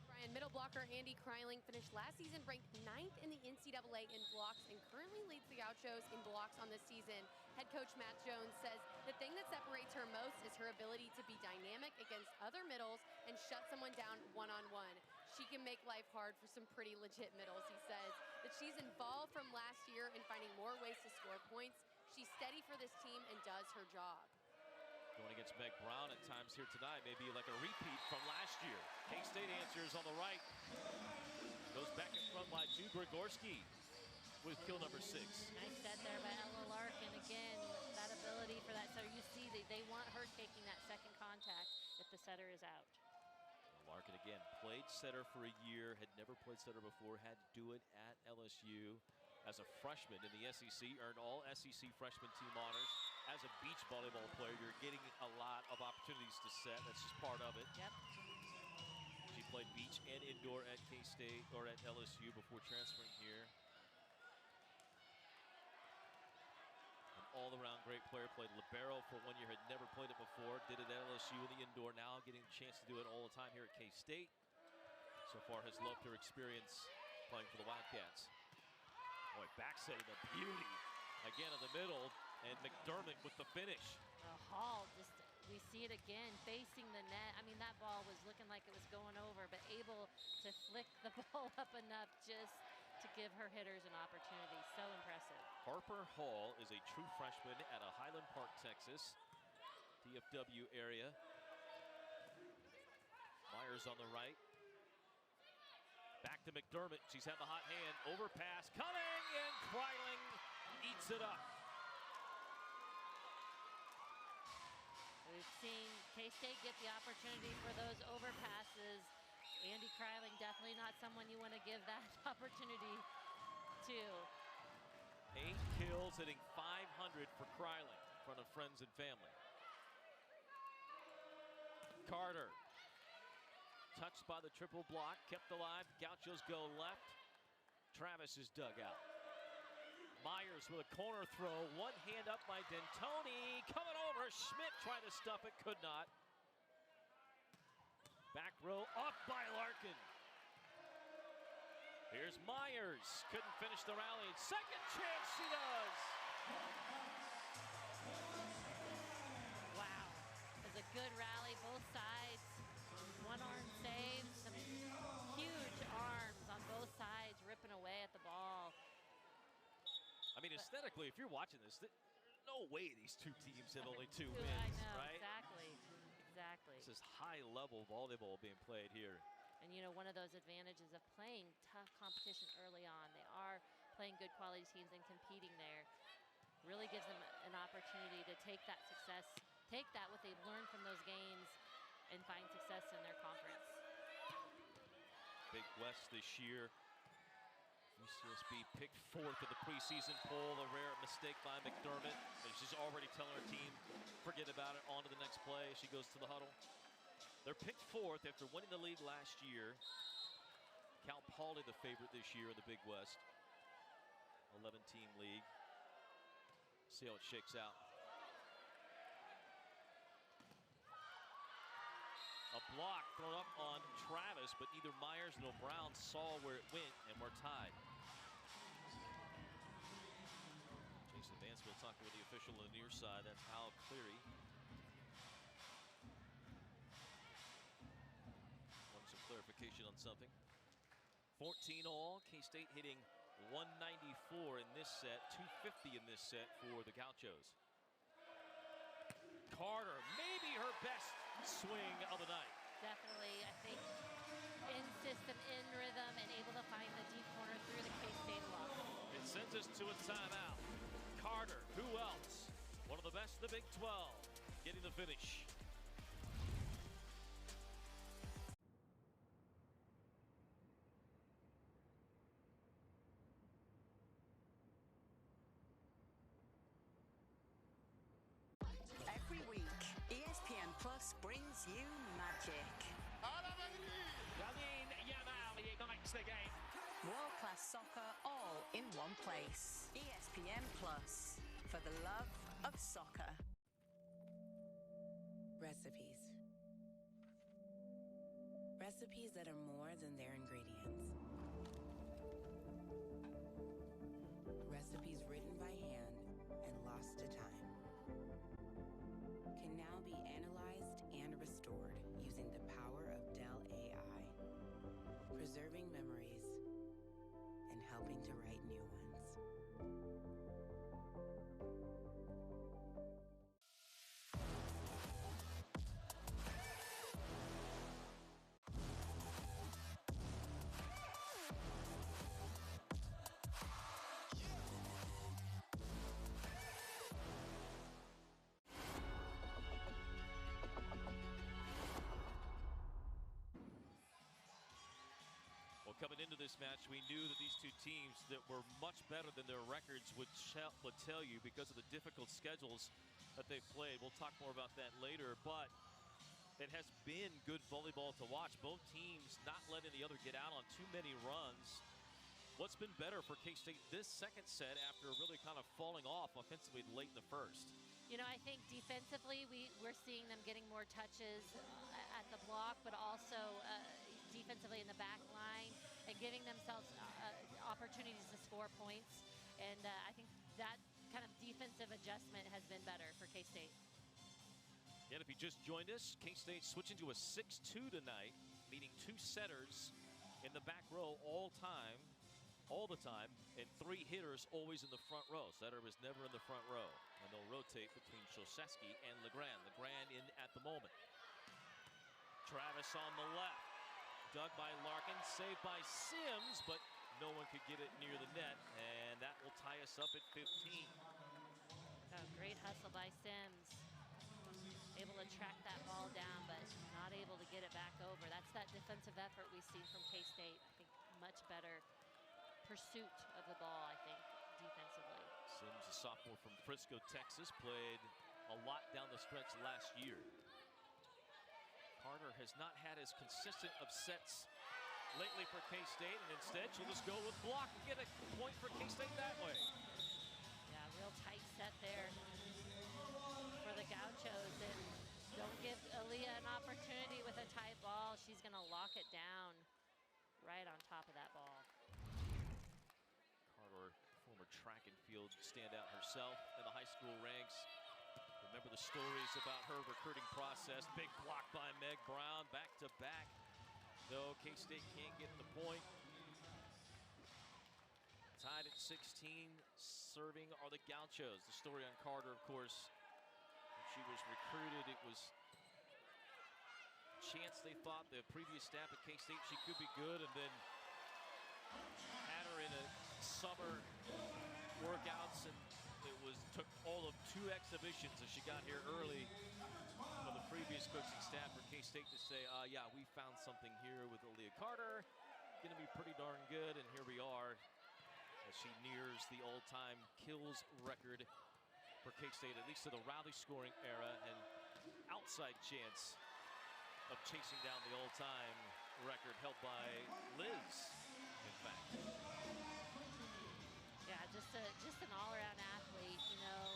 Brian, middle blocker Andy Kreiling finished last season ranked 9th in the NCAA in blocks and currently leads the Gauchos in blocks on this season. Head coach Matt Jones says the thing that separates her most is her ability to be dynamic against other middles and shut someone down one-on-one. She can make life hard for some pretty legit middles, he says. That she's involved from last year in finding more ways to score points. She's steady for this team and does her job. Going against Meg Brown at times here tonight, maybe like a repeat from last year. K-State answers on the right. Goes back in front line to Grigorski with kill number 6. Nice set there by Ella Larkin. Again, that ability for that setter. You see they want her taking that second contact if the setter is out. Larkin again played setter for a year, had never played setter before, had to do it at LSU. As a freshman in the SEC, earned all SEC freshman team honors. As a beach volleyball player, you're getting a lot of opportunities to set. That's just part of it. Yep. She played beach and indoor at K-State or at LSU before transferring here. An all-around great player. Played libero for 1 year, had never played it before. Did it at LSU in the indoor. Now getting a chance to do it all the time here at K-State. So far has loved her experience playing for the Wildcats. Boy, back setting a beauty again in the middle, and McDermott with the finish. Hall, we see it again, facing the net. I mean, that ball was looking like it was going over, but able to flick the ball up enough just to give her hitters an opportunity. So impressive. Harper Hall is a true freshman out of Highland Park, Texas, DFW area. Myers on the right. Back to McDermott. She's had the hot hand. Overpass coming, and Kreiling eats it up. We've seen K-State get the opportunity for those overpasses. Andy Kreiling, definitely not someone you want to give that opportunity to. 8 kills, hitting .500 for Kreiling in front of friends and family. Carter. Touched by the triple block, kept alive. Gauchos go left. Travis is dug out. Myers with a corner throw. One hand up by D'Antoni. Coming over. Schmidt tried to stuff it, could not. Back row off by Larkin. Here's Myers. Couldn't finish the rally. Second chance, she does. Wow. It was a good rally, both sides. One arm save, some huge arms on both sides, ripping away at the ball. I mean, aesthetically, if you're watching this, there's no way these two teams have only 2 wins, I know, right? Exactly. This is high-level volleyball being played here. And, you know, one of those advantages of playing tough competition early on, they are playing good quality teams and competing there, really gives them an opportunity to take that success, take that, what they've learned from those games, and find success in their conference. Big West this year. UCSB picked 4th in the preseason poll. A rare mistake by McDermott. And she's already telling her team, forget about it, on to the next play as she goes to the huddle. They're picked 4th after winning the league last year. Cal Poly the favorite this year in the Big West. 11-team league. See how it shakes out. A block thrown up on Travis, but neither Myers nor Brown saw where it went, and we're tied. Jason Mansfield talking with the official on the near side. That's Al Cleary. Want some clarification on something. 14 all. K-State hitting 194 in this set, 250 in this set for the Gauchos. Carter, maybe her best swing of the night. Definitely, I think in system, in rhythm, and able to find the deep corner through the K-State block. It sends us to a timeout. Carter, who else? One of the best in the Big 12, getting the finish. Every week, ESPN Plus brings you magic. Yamal ignites the game. World-class soccer all in one place. ESPN Plus, for the love of soccer. Recipes. Recipes that are more than their ingredients. Recipes written by hand and lost to time can now be analyzed and restored using the power of Dell AI, preserving memories and helping to write new ones. Well, coming into this match, we knew that these two teams that were much better than their records would tell you because of the difficult schedules that they've played. We'll talk more about that later, but it has been good volleyball to watch. Both teams not letting the other get out on too many runs. What's been better for K-State this second set after really kind of falling off offensively late in the first? You know, I think defensively we're seeing them getting more touches at the block, but also defensively in the back line and giving themselves opportunities to score points. And I think that kind of defensive adjustment has been better for K-State. And if you just joined us, K-State switching to a 6-2 tonight, meaning two setters in the back row all the time, and three hitters always in the front row. Setter is never in the front row, and they'll rotate between Shoseski and Legrand. Legrand in at the moment. Travis on the left, dug by Larkin, saved by Sims, but no one could get it near the net, and that will tie us up at 15. Oh, great hustle by Sims. Able to track that ball down, but not able to get it back over. That's that defensive effort we've seen from K-State. I think much better pursuit of the ball, I think, defensively. Sims, a sophomore from Frisco, Texas, played a lot down the stretch last year. Carter has not had as consistent of sets lately for K-State, and instead she'll just go with block and get a point for K-State that way. Yeah, real tight set there for the Gauchos, and don't give Aaliyah an opportunity with a tight ball. She's going to lock it down right on top of that ball. Carter, former track and field standout herself in the high school ranks. Remember the stories about her recruiting process. Big block by Meg Brown, back to back. No, K-State can't get the point. Tied at 16, serving are the Gauchos. The story on Carter, of course, when she was recruited, it was a chance they thought the previous staff at K-State she could be good, and then had her in a summer workouts, and it took all of 2 exhibitions as she got here early for the previous coaching staff for K-State to say, yeah, we found something here with Aaliyah Carter. Gonna be pretty darn good, and here we are as she nears the all-time kills record for K-State, at least to the rally scoring era, and outside chance of chasing down the all-time record held by Liz, in fact. Yeah, just an all-around athlete, you know,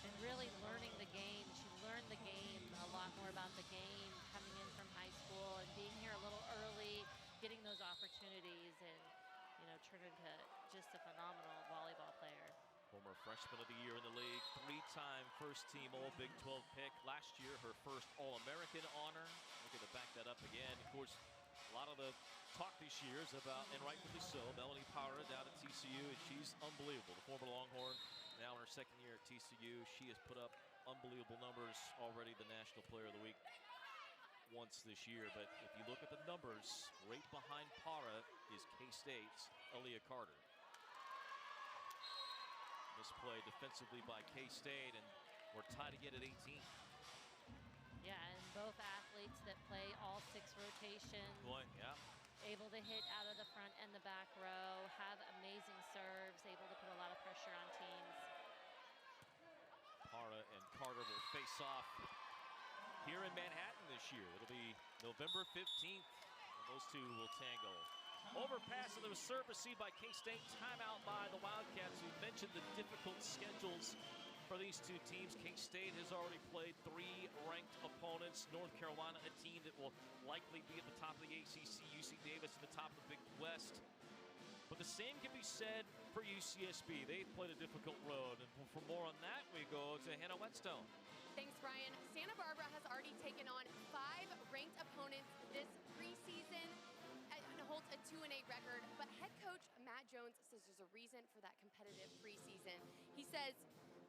and really learning the game. She learned the game, a lot more about the game coming in from high school and being here a little early, getting those opportunities, and, you know, turned into just a phenomenal volleyball player. Former freshman of the year in the league, 3-time first-team All-Big 12 pick. Last year, her first All-American honor. We're going to back that up again. Of course, a lot of the talk this year is about, and rightfully so, Melanie Power down at TCU, and she's unbelievable. The former Longhorn now in her second year at TCU. She has put up unbelievable numbers already, the National Player of the Week once this year. But if you look at the numbers, right behind Para is K-State's Aaliyah Carter. This play defensively by K-State, and we're tied again at 18. Yeah, and both athletes that play all 6 rotations. Boy, yeah. Able to hit out of the front and the back row, have amazing serves, able to put a lot of pressure on teams. Para and Carter will face off here in Manhattan this year. It'll be November 15th, and those two will tangle. Overpass of the serve received by K-State. Timeout by the Wildcats. We mentioned the difficult schedules for these two teams. K-State has already played 3 ranked opponents. North Carolina, a team that will likely be at the top of the ACC. UC Davis at the top of the Big West. But the same can be said for UCSB. They've played a difficult road. And for more on that, we go to Hannah Whetstone. Thanks, Brian. Santa Barbara has already taken on 5 ranked opponents this preseason and holds a 2-8 record. But head coach Matt Jones says there's a reason for that competitive preseason. He says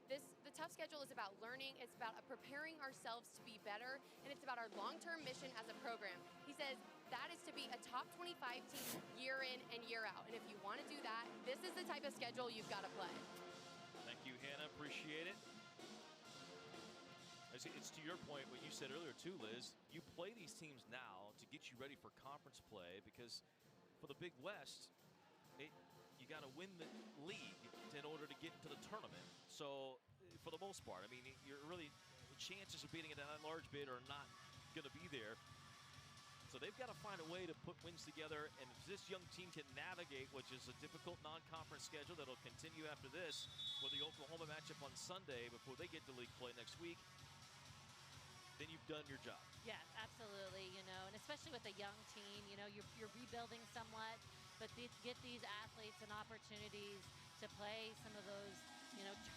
the tough schedule is about learning, it's about preparing ourselves to be better, and it's about our long-term mission as a program. He says that is to be a top 25 team year in and year out. And if you want to do that, this is the type of schedule you've got to play. Thank you, Hannah. Appreciate it. It's to your point, what you said earlier too, Liz. You play these teams now to get you ready for conference play, because for the Big West, you got to win the league in order to get into the tournament. So for the most part, I mean, you're really, the chances of beating an at-large bid are not going to be there. So they've got to find a way to put wins together, and if this young team can navigate, which is a difficult non-conference schedule that'll continue after this, with the Oklahoma matchup on Sunday before they get to league play next week, then you've done your job. Yes, absolutely, and especially with a young team, you're rebuilding somewhat, but get these athletes an opportunities to play some of those,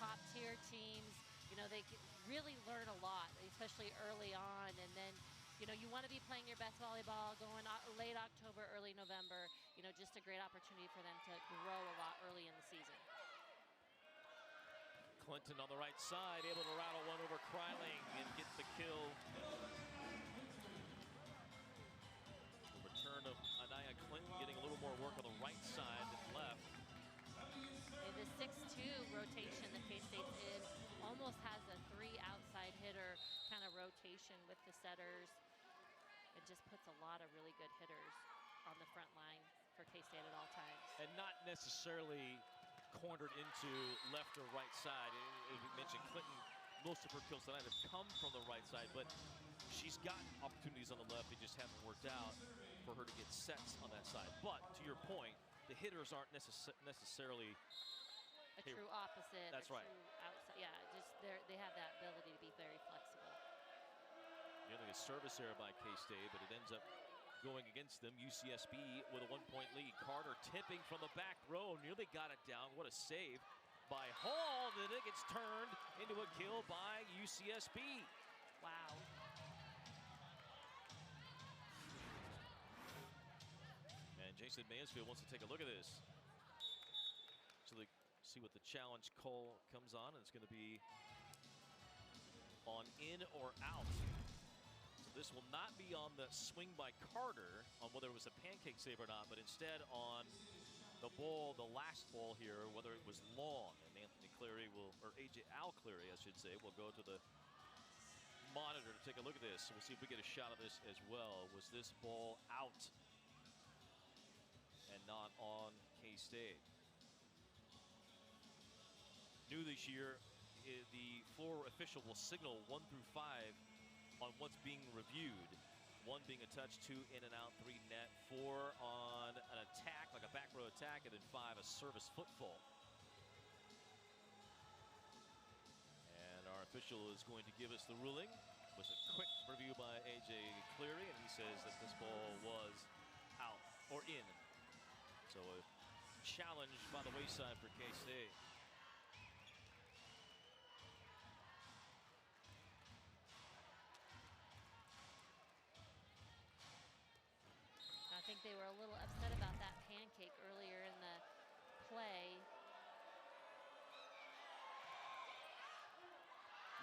top-tier teams. They really learn a lot, especially early on, and then, you want to be playing your best volleyball going late October, early November, just a great opportunity for them to grow a lot early in the season. Clinton on the right side, able to rattle one over Kryling and get the kill. The return of Anaya Clinton getting a little more work on the right side than left. And the 6-2 rotation that K-State's in almost has a 3 outside hitter kind of rotation with the setters. It just puts a lot of really good hitters on the front line for K-State at all times. And not necessarily cornered into left or right side. As we mentioned, Clinton, most of her kills tonight have come from the right side, but she's gotten opportunities on the left. They just haven't worked out for her to get sets on that side. But to your point, the hitters aren't necessarily a true opposite. That's right. Outside. Yeah, just they have that ability to be very flexible. Nearly a service error by K-State, but it ends up going against them. UCSB with a 1-point lead. Carter tipping from the back row, nearly got it down. What a save by Hall. Then it gets turned into a kill by UCSB. Wow. And Jason Mansfield wants to take a look at this. So they see what the challenge call comes on, and it's going to be on in or out. This will not be on the swing by Carter on whether it was a pancake save or not, but instead on the ball, the last ball here, whether it was long. And Anthony Cleary will, or Al Cleary, I should say, will go to the monitor to take a look at this. So we'll see if we get a shot of this as well. Was this ball out and not on K-State? New this year, the floor official will signal 1 through 5 on what's being reviewed. 1 being a touch, 2 in and out, 3 net, 4 on an attack, like a back row attack, and then 5 a service football. And our official is going to give us the ruling. It was a quick review by A.J. Cleary, and he says that this ball was out or in. So a challenge by the wayside for K-State. I think they were a little upset about that pancake earlier in the play.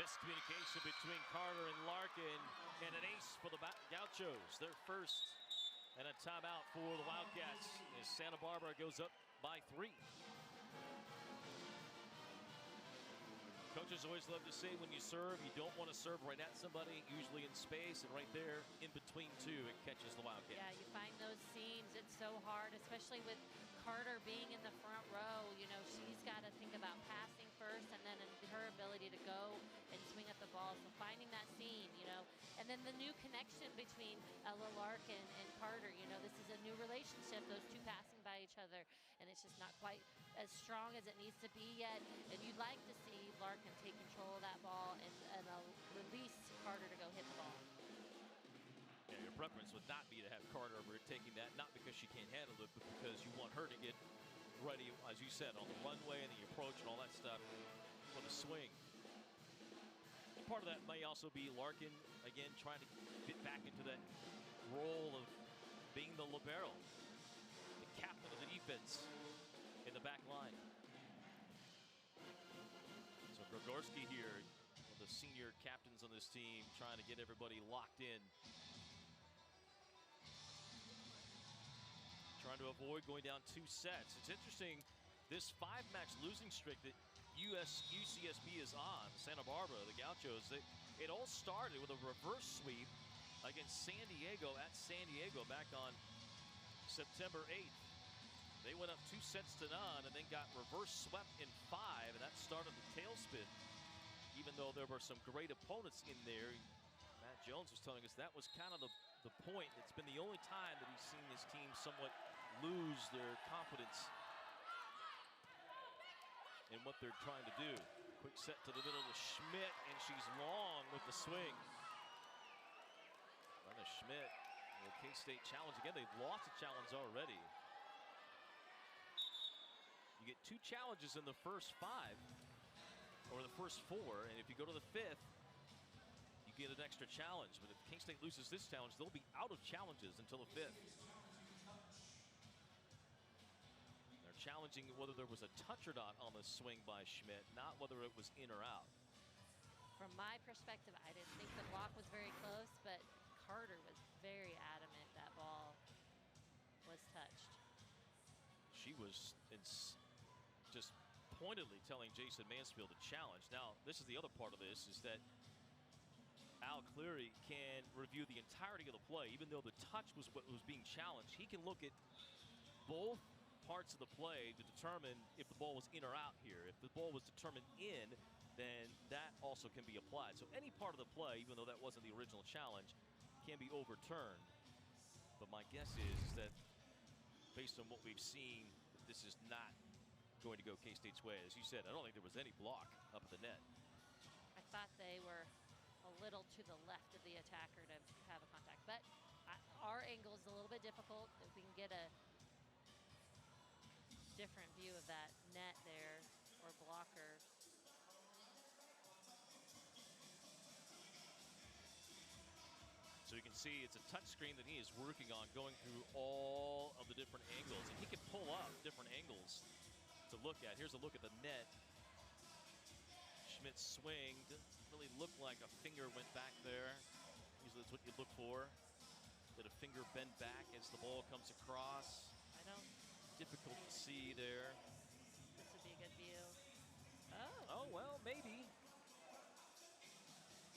Miscommunication between Carter and Larkin, and an ace for the Gauchos. Their first, and a timeout for the Wildcats as Santa Barbara goes up by 3. Coaches always love to say when you serve, you don't want to serve right at somebody, usually in space, and right there in between two, it catches the Wildcat. Yeah, you find those seams. It's so hard, especially with Carter being in the front row. You know, she's got to think about passing first and then her ability to go and swing at the ball. So finding that seam, you know, and then the new connection between Ella Larkin and Carter. You know, this is a new relationship, those two passing by each other, and it's just not quite as strong as it needs to be yet. And you'd like to see Larkin take control of that ball and release Carter to go hit the ball. Yeah, your preference would not be to have Carter over taking that, not because she can't handle it, but because you want her to get ready, as you said, on the runway and the approach and all that stuff for the swing. And part of that may also be Larkin, again, trying to get back into that role of being the libero, the captain of the defense in the back line. So Grigorski here, one of the senior captains on this team, trying to get everybody locked in. Trying to avoid going down 2 sets. It's interesting, this 5-match losing streak that UCSB is on, Santa Barbara, the Gauchos, it all started with a reverse sweep against San Diego at San Diego back on September 8th. They went up 2 sets to none and then got reverse swept in 5, and that started the tailspin. Even though there were some great opponents in there, Matt Jones was telling us that was kind of the point. It's been the only time that he's seen this team somewhat lose their confidence in what they're trying to do. Quick set to the middle to Schmidt, and she's long with the swing. Rena Schmidt, the K-State challenge again. They've lost a challenge already. You get 2 challenges in the first 5, or the first 4, and if you go to the 5th, you get an extra challenge. But if K-State loses this challenge, they'll be out of challenges until the 5th. They're challenging whether there was a touch or not on the swing by Schmidt, not whether it was in or out. From my perspective, I didn't think the block was very close, but Carter was very adamant that ball was touched. She was just pointedly telling Jason Mansfield to challenge. Now, this is the other part of this, is that Al Cleary can review the entirety of the play. Even though the touch was what was being challenged, he can look at both parts of the play to determine if the ball was in or out here. If the ball was determined in, then that also can be applied. So any part of the play, even though that wasn't the original challenge, can be overturned. But my guess is that based on what we've seen, this is not going to go K-State's way. As you said, I don't think there was any block up at the net. I thought they were a little to the left of the attacker to have a contact, but our angle is a little bit difficult. If we can get a different view of that net there or blocker. So you can see it's a touch screen that he is working on, going through all of the different angles. And he can pull up different angles to look at. Here's a look at the net. Schmidt's swing doesn't really look like a finger went back there. Usually that's what you look for. Did a finger bend back as the ball comes across? I don't. Difficult to see there. This would be a good view. Oh, well, maybe.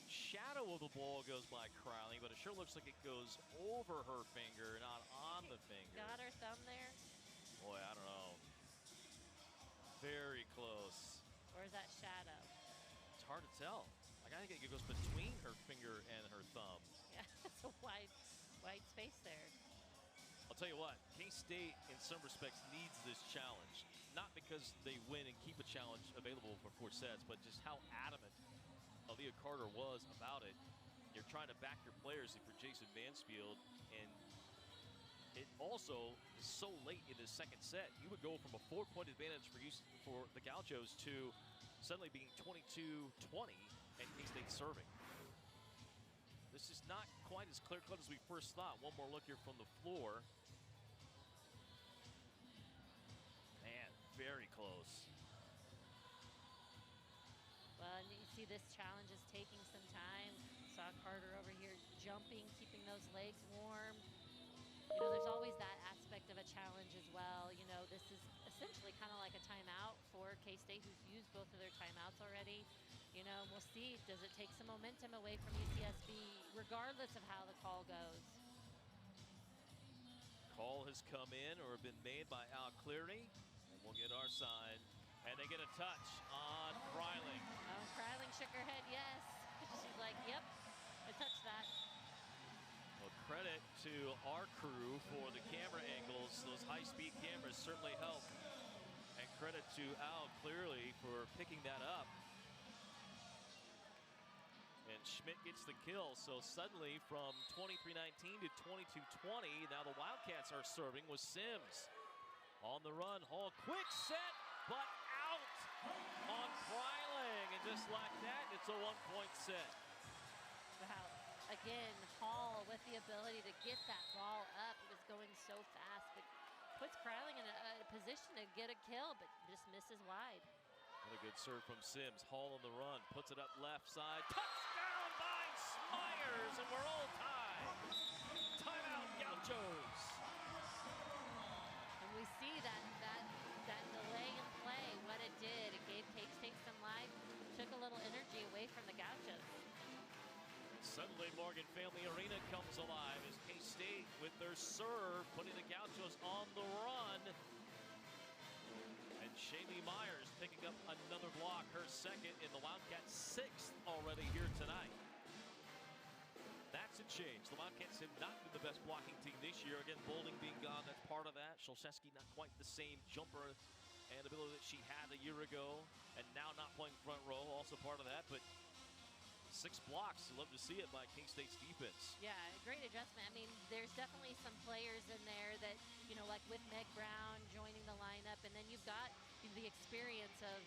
Shadow of the ball goes by Crowley, but it sure looks like it goes over her finger, not on the finger. Got her thumb there? Boy, I don't know. Very close. Or is that shadow? It's hard to tell. Like, I think it goes between her finger and her thumb. Yeah, it's a wide space there. I'll tell you what, K-State in some respects needs this challenge. Not because they win and keep a challenge available for 4 sets, but just how adamant Aaliyah Carter was about it. You're trying to back your players for Jason Mansfield, and it also is so late in the second set. You would go from a 4-point advantage for the Gauchos to suddenly being 22-20 and K-State serving. This is not quite as clear-cut as we first thought. One more look here from the floor. Man, very close. Well, and you see this challenge is taking some time. Saw Carter over here jumping, keeping those legs warm. You know, there's always that aspect of a challenge as well. You know, this is essentially kind of like a timeout for K-State, who's used both of their timeouts already. You know, we'll see, does it take some momentum away from UCSB, regardless of how the call goes? Call has come in or been made by Al Cleary, and we'll get our sign. And they get a touch on Freiling. Oh, Freiling shook her head, yes. She's like, yep, I touched that. Well, credit to our crew for the camera angles. Those high-speed cameras certainly help. And credit to Al Cleary for picking that up. And Schmidt gets the kill. So suddenly from 23-19 to 22-20, now the Wildcats are serving with Sims. On the run, Hall, quick set, but out on Freiling. And just like that, it's a one-point set. Wow. Again, Hall with the ability to get that ball up. It was going so fast, but puts Freiling in a position to get a kill, but just misses wide. What a good serve from Sims. Hall on the run, puts it up left side. Touchdown by Myers, and we're all tied. Timeout, Gauchos. And we see that delay in play, what it did. It gave K-State some life, took a little energy away from the Gauchos. Suddenly, Morgan Family Arena comes alive as K-State with their serve, putting the Gauchos on the run. And Shaylee Myers picking up another block, her second in the Wildcats' sixth already here tonight. That's a change. The Wildcats have not been the best blocking team this year. Again, Boulding being gone, that's part of that. Sholszewski not quite the same jumper and ability that she had a year ago, and now not playing front row, also part of that. But 6 blocks, love to see it by K-State's defense. Yeah, great adjustment. I mean, there's definitely some players in there that, you know, like with Meg Brown joining the lineup, and then you've got the experience of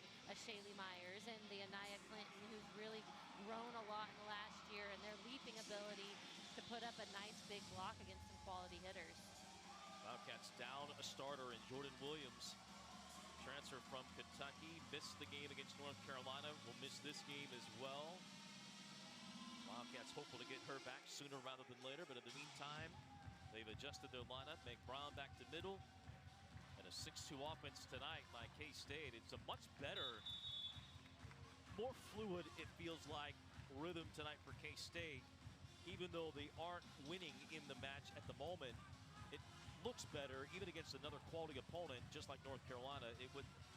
Shaylee Myers and the Anaya Clinton, who's really grown a lot in the last year, and their leaping ability to put up a nice big block against some quality hitters. Wildcats down a starter in Jordan Williams. Transfer from Kentucky, missed the game against North Carolina, will miss this game as well. Wildcats hopeful to get her back sooner rather than later, but in the meantime, they've adjusted their lineup. Meg Brown back to middle, and a 6-2 offense tonight by K-State. It's a much better, more fluid, it feels like, rhythm tonight for K-State. Even though they aren't winning in the match at the moment, it looks better, even against another quality opponent, just like North Carolina.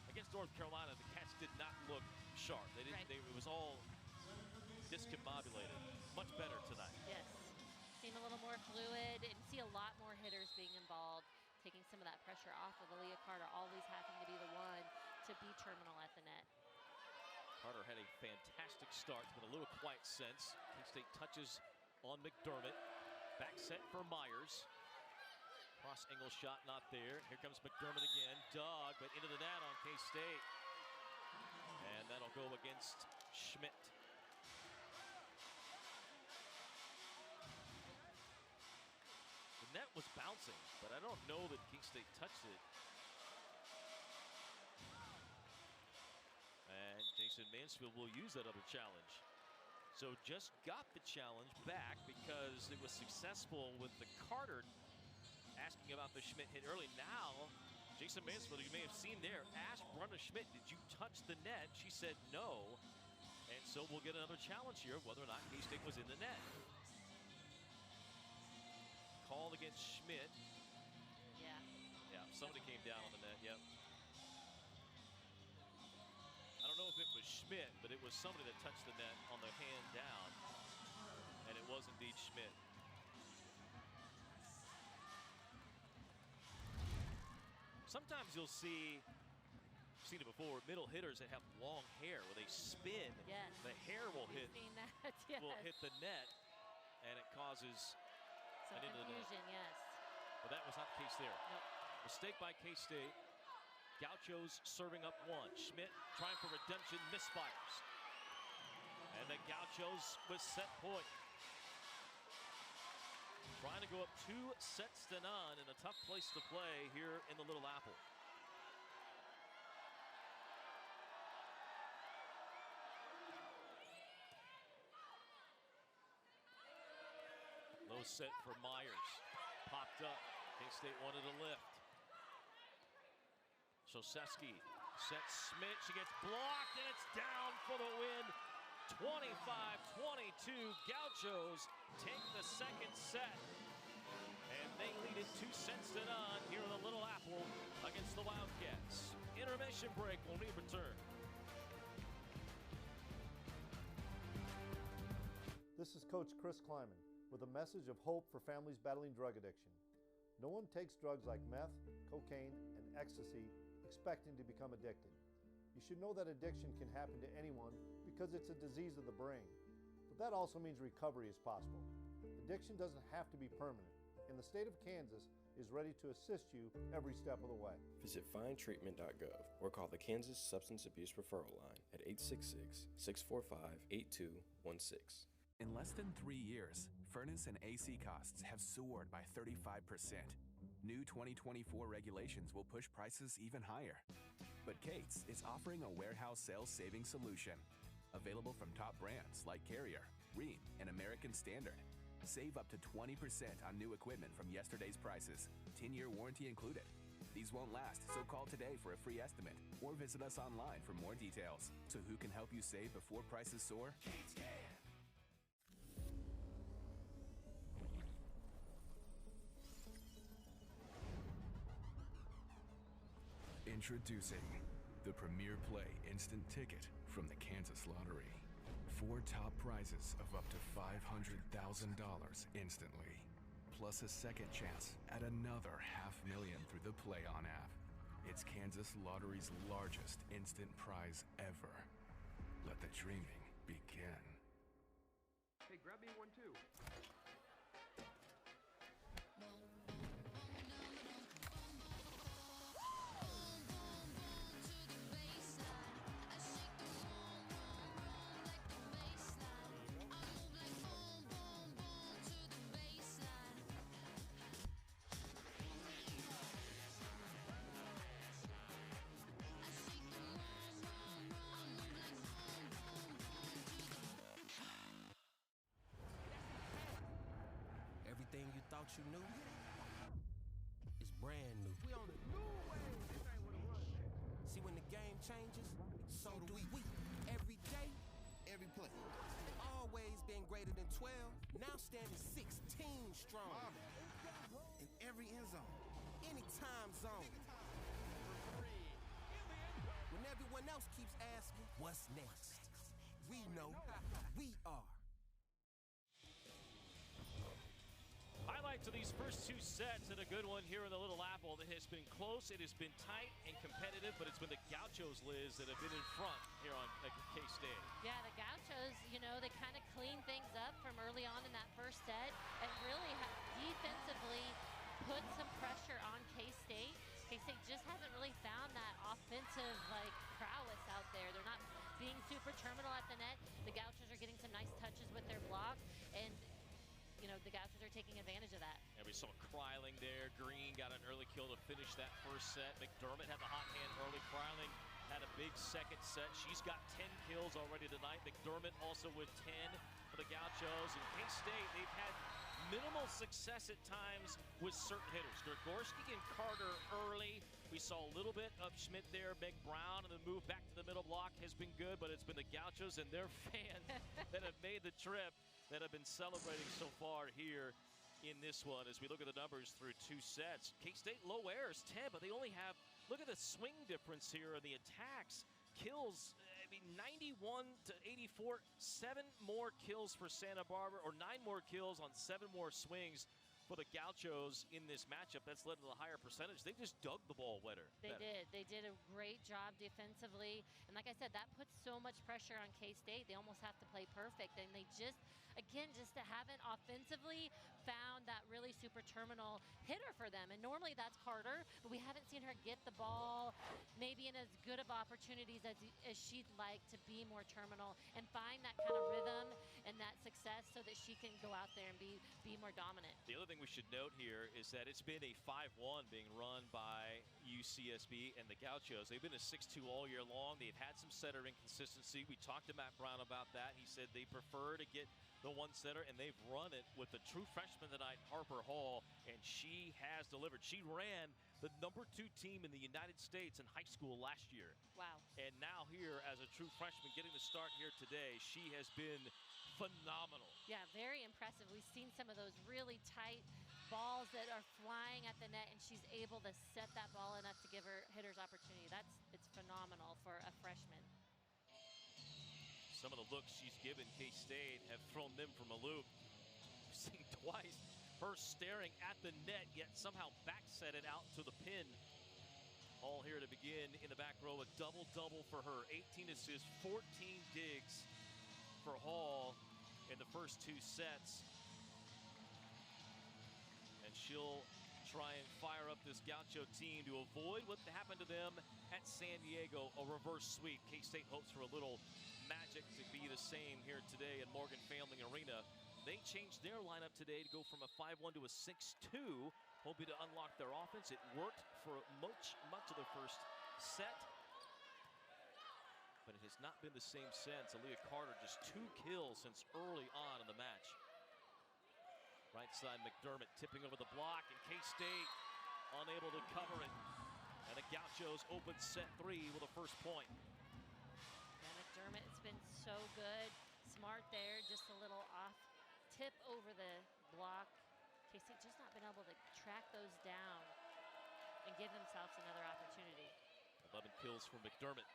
Against North Carolina, the Cats did not look sharp. They didn't. Right. It was all discombobulated. Much better tonight. Yes. Seem a little more fluid and see a lot more hitters being involved, taking some of that pressure off of Aaliyah Carter, always having to be the one to be terminal at the net. Carter had a fantastic start. It's been a little quiet since. K-State touches on McDermott. Back set for Myers. Cross angle shot not there. Here comes McDermott again. Dug, but into the net on K-State. And that'll go against Schmidt. The net was bouncing, but I don't know that K-State touched it. And Jason Mansfield will use that other challenge. So just got the challenge back because it was successful with the Carter asking about the Schmidt hit early. Now, Jason Mansfield, you may have seen there, asked Brenda Schmidt, did you touch the net? She said no. And so we'll get another challenge here of whether or not K-State was in the net. Called against Schmidt. Yeah. Yeah, somebody came down on the net, yep. I don't know if it was Schmidt, but it was somebody that touched the net on the hand down. And it was indeed Schmidt. Sometimes you'll see, I've seen it before, middle hitters that have long hair where they spin. Yes. The hair will We've seen that. Yes. will hit the net, and it causes some an into the net. confusion, yes. But that was not the case there. Nope. Mistake by K-State. Gauchos serving up one. Schmidt trying for redemption, misfires. And the Gauchos with set point. Trying to go up 2 sets to none in a tough place to play here in the Little Apple. Almost set for Myers. Popped up. K-State wanted a lift. Soseski sets Smith. She gets blocked, and it's down for the win. 25-22. Gauchos take the second set. And they lead it 2 sets to none here in the Little Apple against the Wildcats. Intermission break when we return. This is Coach Chris Kleiman with a message of hope for families battling drug addiction. No one takes drugs like meth, cocaine, and ecstasy expecting to become addicted. You should know that addiction can happen to anyone because it's a disease of the brain. But that also means recovery is possible. Addiction doesn't have to be permanent, and the state of Kansas is ready to assist you every step of the way. Visit findtreatment.gov or call the Kansas Substance Abuse Referral Line at 866-645-8216. In less than 3 years, furnace and AC costs have soared by 35%. New 2024 regulations will push prices even higher. But Kate's is offering a warehouse sales saving solution. Available from top brands like Carrier, Rheem, and American Standard. Save up to 20% on new equipment from yesterday's prices. 10-year warranty included. These won't last, so call today for a free estimate or visit us online for more details. So who can help you save before prices soar? Kate's can. Introducing the Premier Play Instant Ticket from the Kansas Lottery. 4 top prizes of up to $500,000 instantly, plus a second chance at another $500,000 through the Play On app. It's Kansas Lottery's largest instant prize ever. Let the dreaming begin. Hey, grab me one too. Everything you thought you knew is brand new. We on a new wave. This ain't what it was. See, when the game changes, so do we. Every day, every play. Always been greater than 12, now standing 16 strong. In every end zone, any time zone. When everyone else keeps asking, what's next? We know we are. Highlights of these first 2 sets, and a good one here in the Little Apple. That has been close, it has been tight and competitive, but it's been the Gauchos, Liz, that have been in front here on K-State. Yeah, the Gauchos, you know, they kind of cleaned things up from early on in that first set and really have defensively put some pressure on K-State. K-State just hasn't really found that offensive, prowess out there. They're not being super terminal at the net. The Gauchos are getting some nice touches with their block, and you know, the Gauchos are taking advantage of that. And we saw Kryling there. Green got an early kill to finish that first set. McDermott had the hot hand early. Kryling had a big second set. She's got 10 kills already tonight. McDermott also with 10 for the Gauchos. And K-State, they've had minimal success at times with certain hitters. Grigorski and Carter early. We saw a little bit of Schmidt there, Meg Brown, and the move back to the middle block has been good, but it's been the Gauchos and their fans that have made the trip that have been celebrating so far here in this one as we look at the numbers through 2 sets. K-State low airs 10, but they only have, look at the swing difference here in the attacks. Kills, 91 to 84, 7 more kills for Santa Barbara, or 9 more kills on 7 more swings for the Gauchos in this matchup. That's led to the higher percentage. They just dug the ball wetter. They did. They did a great job defensively. And like I said, that puts so much pressure on K-State. They almost have to play perfect. And they just, again, just haven't offensively found that really super terminal hitter for them. And normally that's Carter, but we haven't seen her get the ball maybe in as good of opportunities as she'd like to be more terminal and find that kind of rhythm and that success so that she can go out there and be more dominant. The other thing we should note here is that it's been a 5-1 being run by UCSB and the Gauchos. They've been a 6-2 all year long. They've had some setter inconsistency. We talked to Matt Brown about that. He said they prefer to get the one setter, and they've run it with the true freshman tonight, Harper Hall, and she has delivered. She ran the #2 team in the United States in high school last year. Wow. And now here as a true freshman getting the start here today, she has been phenomenal. Yeah, very impressive. We've seen some of those really tight balls that are flying at the net, and she's able to set that ball enough to give her hitters opportunity. It's phenomenal for a freshman. Some of the looks she's given K-State have thrown them from a loop. We've seen twice her staring at the net, yet somehow back set it out to the pin. All here to begin in the back row, a double-double for her. 18 assists, 14 digs for Hall in the first 2 sets. And she'll try and fire up this Gaucho team to avoid what happened to them at San Diego, a reverse sweep. K-State hopes for a little magic to be the same here today at Morgan Failing Arena. They changed their lineup today to go from a 5-1 to a 6-2, hoping to unlock their offense. It worked for much of the first set, but it has not been the same since. Aaliyah Carter just 2 kills since early on in the match. Right side McDermott tipping over the block, and K-State unable to cover it. And the Gauchos open set 3 with a first point. Yeah, McDermott has been so good. Smart there, just a little off tip over the block. K-State just not been able to track those down and give themselves another opportunity. 11 kills for McDermott.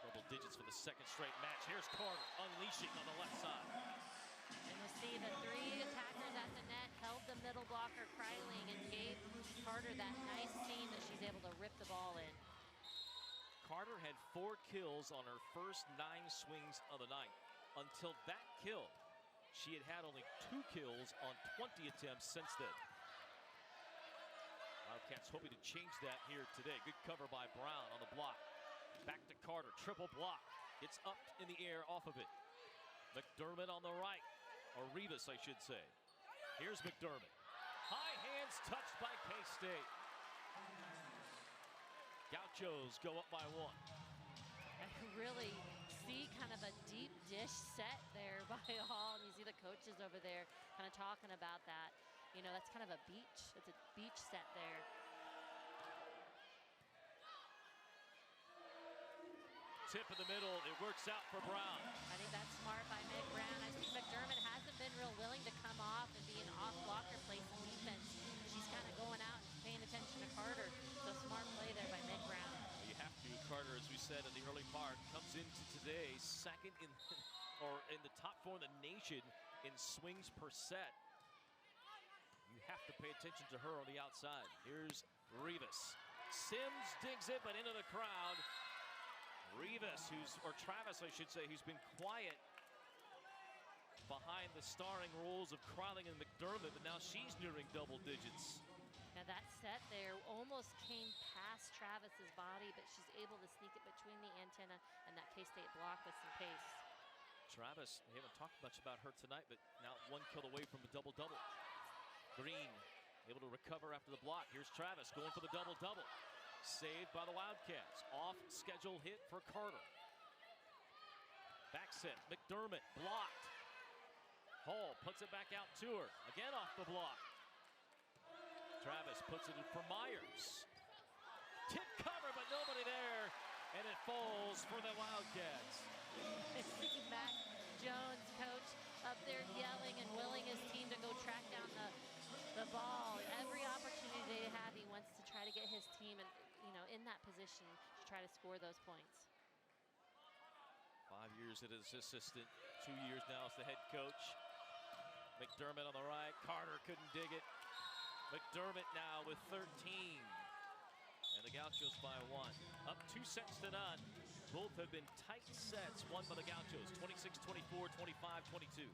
Double digits for the second straight match. Here's Carter unleashing on the left side. And you see the 3 attackers at the net held the middle blocker Kreiling and gave Carter that nice seam that she's able to rip the ball in. Carter had 4 kills on her first 9 swings of the night. Until that kill, she had only 2 kills on 20 attempts since then. Wildcats hoping to change that here today. Good cover by Brown on the block. Back to Carter, triple block. Gets up in the air off of it. McDermott on the right, or Rivas, I should say. Here's McDermott. High hands touched by K-State. Gauchos go up by 1. I really see kind of a deep dish set there by Hall, and you see the coaches over there kind of talking about that. You know, that's kind of a beach. It's a beach set there. Tip in the middle, it works out for Brown. I think that's smart by Meg Brown. I think McDermott hasn't been real willing to come off and be an off blocker, play some defense. She's kind of going out and paying attention to Carter. So smart play there by Meg Brown. You have to. Carter, as we said in the early part, comes into today second in the top 4 in the nation in swings per set. You have to pay attention to her on the outside. Here's Rivas. Sims digs it, but into the crowd. Rivas, or Travis, I should say, who's been quiet behind the starring roles of Kreiling and McDermott, but now she's nearing double digits. Now that set there almost came past Travis's body, but she's able to sneak it between the antenna and that K-State block with some pace. Travis, we haven't talked much about her tonight, but now 1 kill away from the double-double. Green able to recover after the block. Here's Travis going for the double-double. Saved by the Wildcats. Off schedule hit for Carter. Back set, McDermott blocked. Hall puts it back out to her. Again off the block. Travis puts it in for Myers. Tip cover, but nobody there. And it falls for the Wildcats. I see Mac Jones, coach, up there yelling and willing his team to go track down the ball. Every opportunity they have, he wants to try to get his team in that position to try to score those points. 5 years as assistant, 2 years now as the head coach. McDermott on the right. Carter couldn't dig it. McDermott now with 13. And the Gauchos by 1. Up 2 sets to none. Both have been tight sets won by the Gauchos. 26-24, 25-22.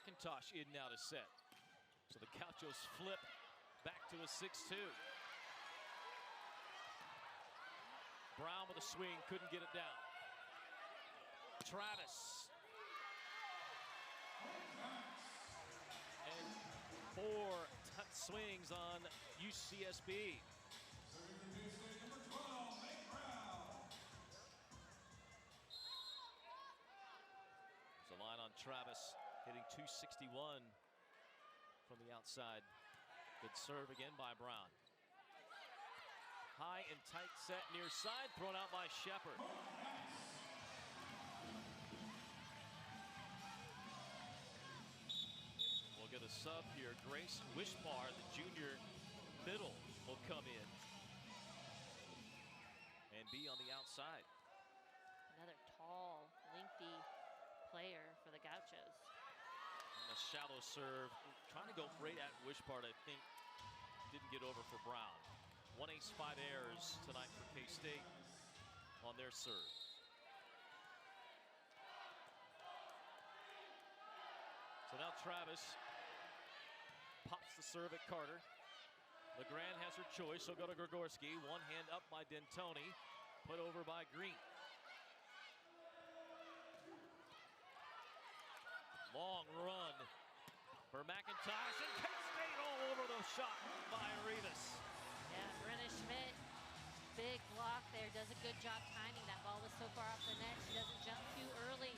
McIntosh in now to set. So the Gauchos flip back to a 6-2. Brown with a swing, couldn't get it down. Travis. And 4 swings on UCSB. There's a line on Travis, hitting .261 from the outside. Good serve again by Brown. High and tight set near side, thrown out by Shepard. We'll get a sub here. Grace Wishbar, the junior middle, will come in and be on the outside. Another tall, lengthy player for the Gauchos. And a shallow serve, trying to go right at Wishbar, I think didn't get over for Brown. 1 ace, 5 errors tonight for K-State on their serve. So now Travis pops the serve at Carter. LeGrand has her choice. She'll go to Gregorski. One hand up by D'Antoni. Put over by Green. Long run for McIntosh. And K-State all over the shot by Rivas. Yeah, Brenna Schmidt, big block there. Does a good job timing. That ball was so far off the net. She doesn't jump too early.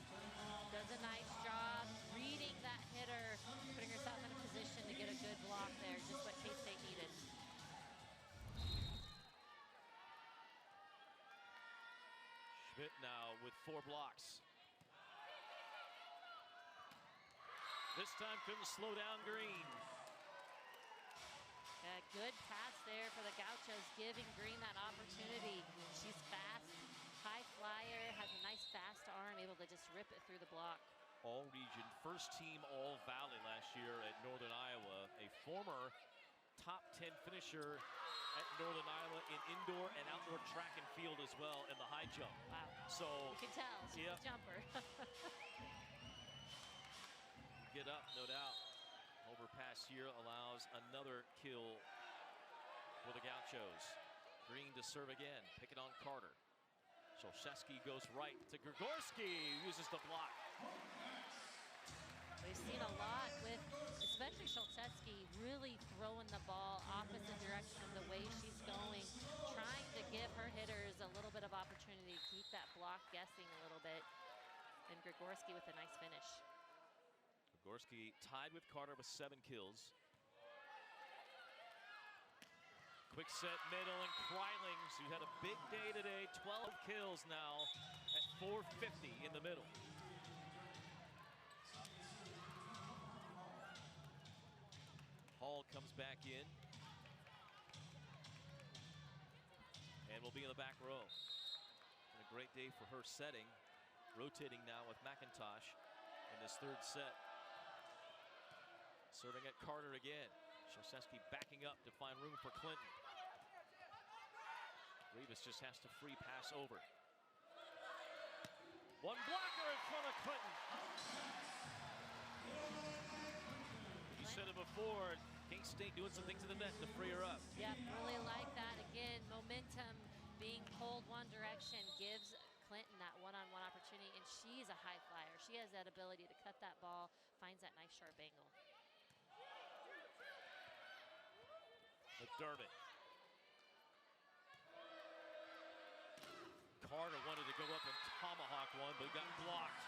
Does a nice job reading that hitter, putting herself in a position to get a good block there. Just what K-State needed. Schmidt now with 4 blocks. This time couldn't slow down Green. A good pass there for the Gauchos, giving Green that opportunity. She's fast, high flyer, has a nice fast arm, able to just rip it through the block. All region, first team All Valley last year at Northern Iowa. A former top 10 finisher at Northern Iowa in indoor and outdoor track and field as well in the high jump. Wow. So you can tell she's a jumper. Get up, no doubt. Overpass here allows another kill for the Gauchos. Green to serve again. Pick it on Carter. Sholszewski goes right to Gregorski. Uses the block. We've seen a lot with, especially Sholszewski, really throwing the ball opposite direction of the way she's going, trying to give her hitters a little bit of opportunity to keep that block guessing a little bit. And Gregorski with a nice finish. Gregorski tied with Carter with 7 kills. Quick set middle, and Krylings, who had a big day today, 12 kills now at 450 in the middle. Hall comes back in. And will be in the back row. And a great day for her setting. Rotating now with McIntosh in this 3rd set. Serving at Carter again. Sholszewski backing up to find room for Clinton. Rivas just has to free pass over. One blocker in front of Clinton. You said it before, K-State doing some things to the net to free her up. Yep, really like that. Again, momentum being pulled one direction gives Clinton that one-on-one opportunity, and she's a high flyer. She has that ability to cut that ball, finds that nice sharp angle. McDermott. Carter wanted to go up and tomahawk one, but got blocked,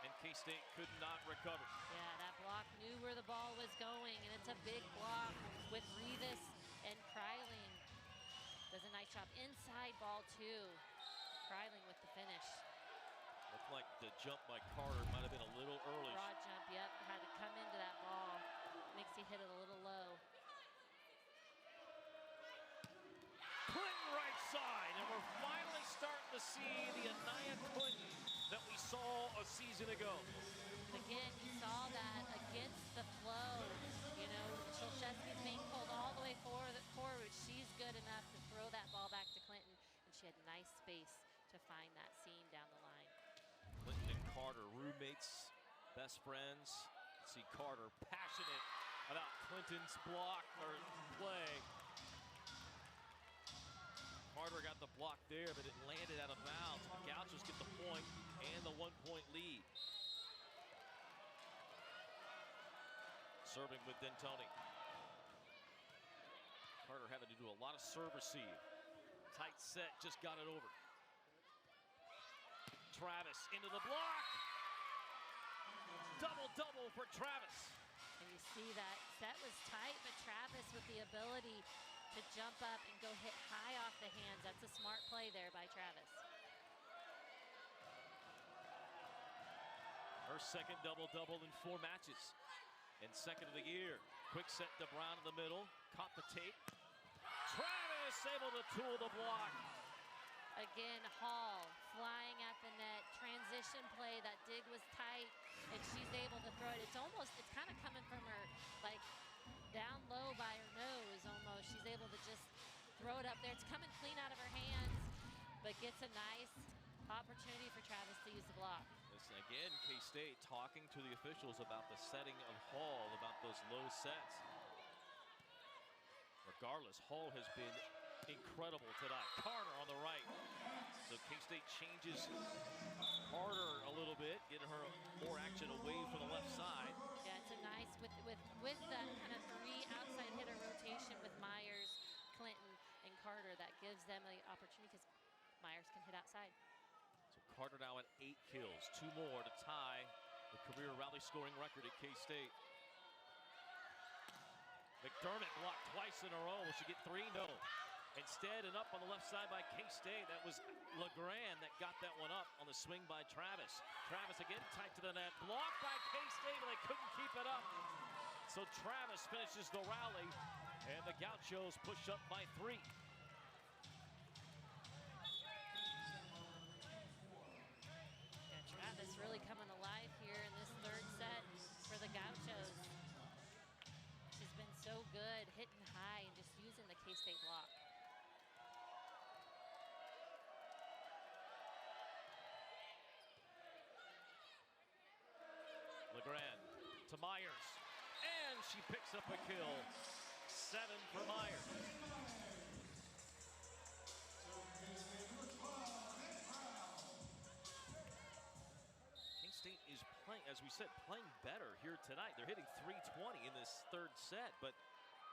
and K-State could not recover. Yeah, that block knew where the ball was going, and it's a big block with Rivas and Kryling. Does a nice job. Inside ball, too. Kryling with the finish. Looked like the jump by Carter might have been a little early. Broad jump, yep. Had to come into that ball. Makes you hit it a little low. Clinton right side, and we're finally starting to see the Anaya Clinton that we saw a season ago. Again, you saw that against the flow. You know, Sholszewski's being pulled all the way forward. She's good enough to throw that ball back to Clinton, and she had nice space to find that seam down the line. Clinton and Carter, roommates, best friends. See Carter passionate Without Clinton's block or play. Carter got the block there, but it landed out of bounds. The Gauchos get the point and the 1-point lead. Serving with D'Antoni. Carter having to do a lot of serve receive. Tight set, just got it over. Travis into the block. Double-double for Travis. And you see that set was tight, but Travis with the ability to jump up and go hit high off the hands. That's a smart play there by Travis. Her second double-double in 4 matches. And second of the year. Quick set to Brown in the middle. Caught the tape. Travis able to tool the block. Again, Hall flying at the net. Transition play. That dig was tight, and she's able to throw it. It's kind of coming from her, like, down low by her nose almost. She's able to just throw it up there. It's coming clean out of her hands, but gets a nice opportunity for Travis to use the block. Listen, again, K-State talking to the officials about the setting of Hall, about those low sets. Regardless, Hall has been incredible tonight. Carter on the right. So K-State changes Carter a little bit, getting her more action away from the left side. Yeah, it's a nice, with that kind of 3 outside hitter rotation with Myers, Clinton, and Carter, that gives them the opportunity because Myers can hit outside. So Carter now at 8 kills, 2 more to tie the career rally scoring record at K-State. McDermott blocked twice in a row. Will she get 3? No. Instead, and up on the left side by K-State, that was LeGrand that got that one up on the swing by Travis. Travis again tight to the net. Blocked by K-State, but they couldn't keep it up. So Travis finishes the rally, and the Gauchos push up by 3. Yeah, Travis really coming alive here in this 3rd set for the Gauchos. She's been so good, hitting high and just using the K-State block. LeGrand to Myers, and she picks up a kill. 7 for Myers. K-State is playing, as we said, playing better here tonight. They're hitting .320 in this 3rd set, but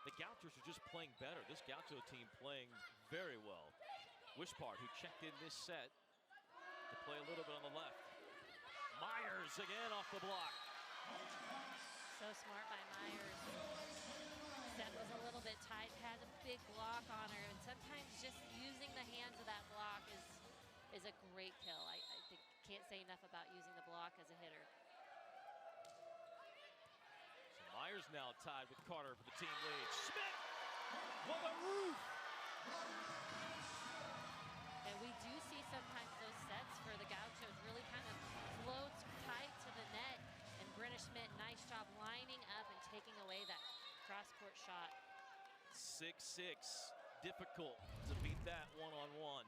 the Gauchos are just playing better. This Gaucho team playing very well. Wishpart, who checked in this set to play a little bit on the left. Myers again off the block. So smart by Myers. Set was a little bit tight, had a big block on her, and sometimes just using the hands of that block is a great kill. I think can't say enough about using the block as a hitter. So Myers now tied with Carter for the team lead. Schmidt on the roof. And we do see sometimes those sets for the Gauchos really kind of floats tight to the net. And Brenna Schmidt, nice job lining up and taking away that cross-court shot. 6-6, difficult to beat that one-on-one.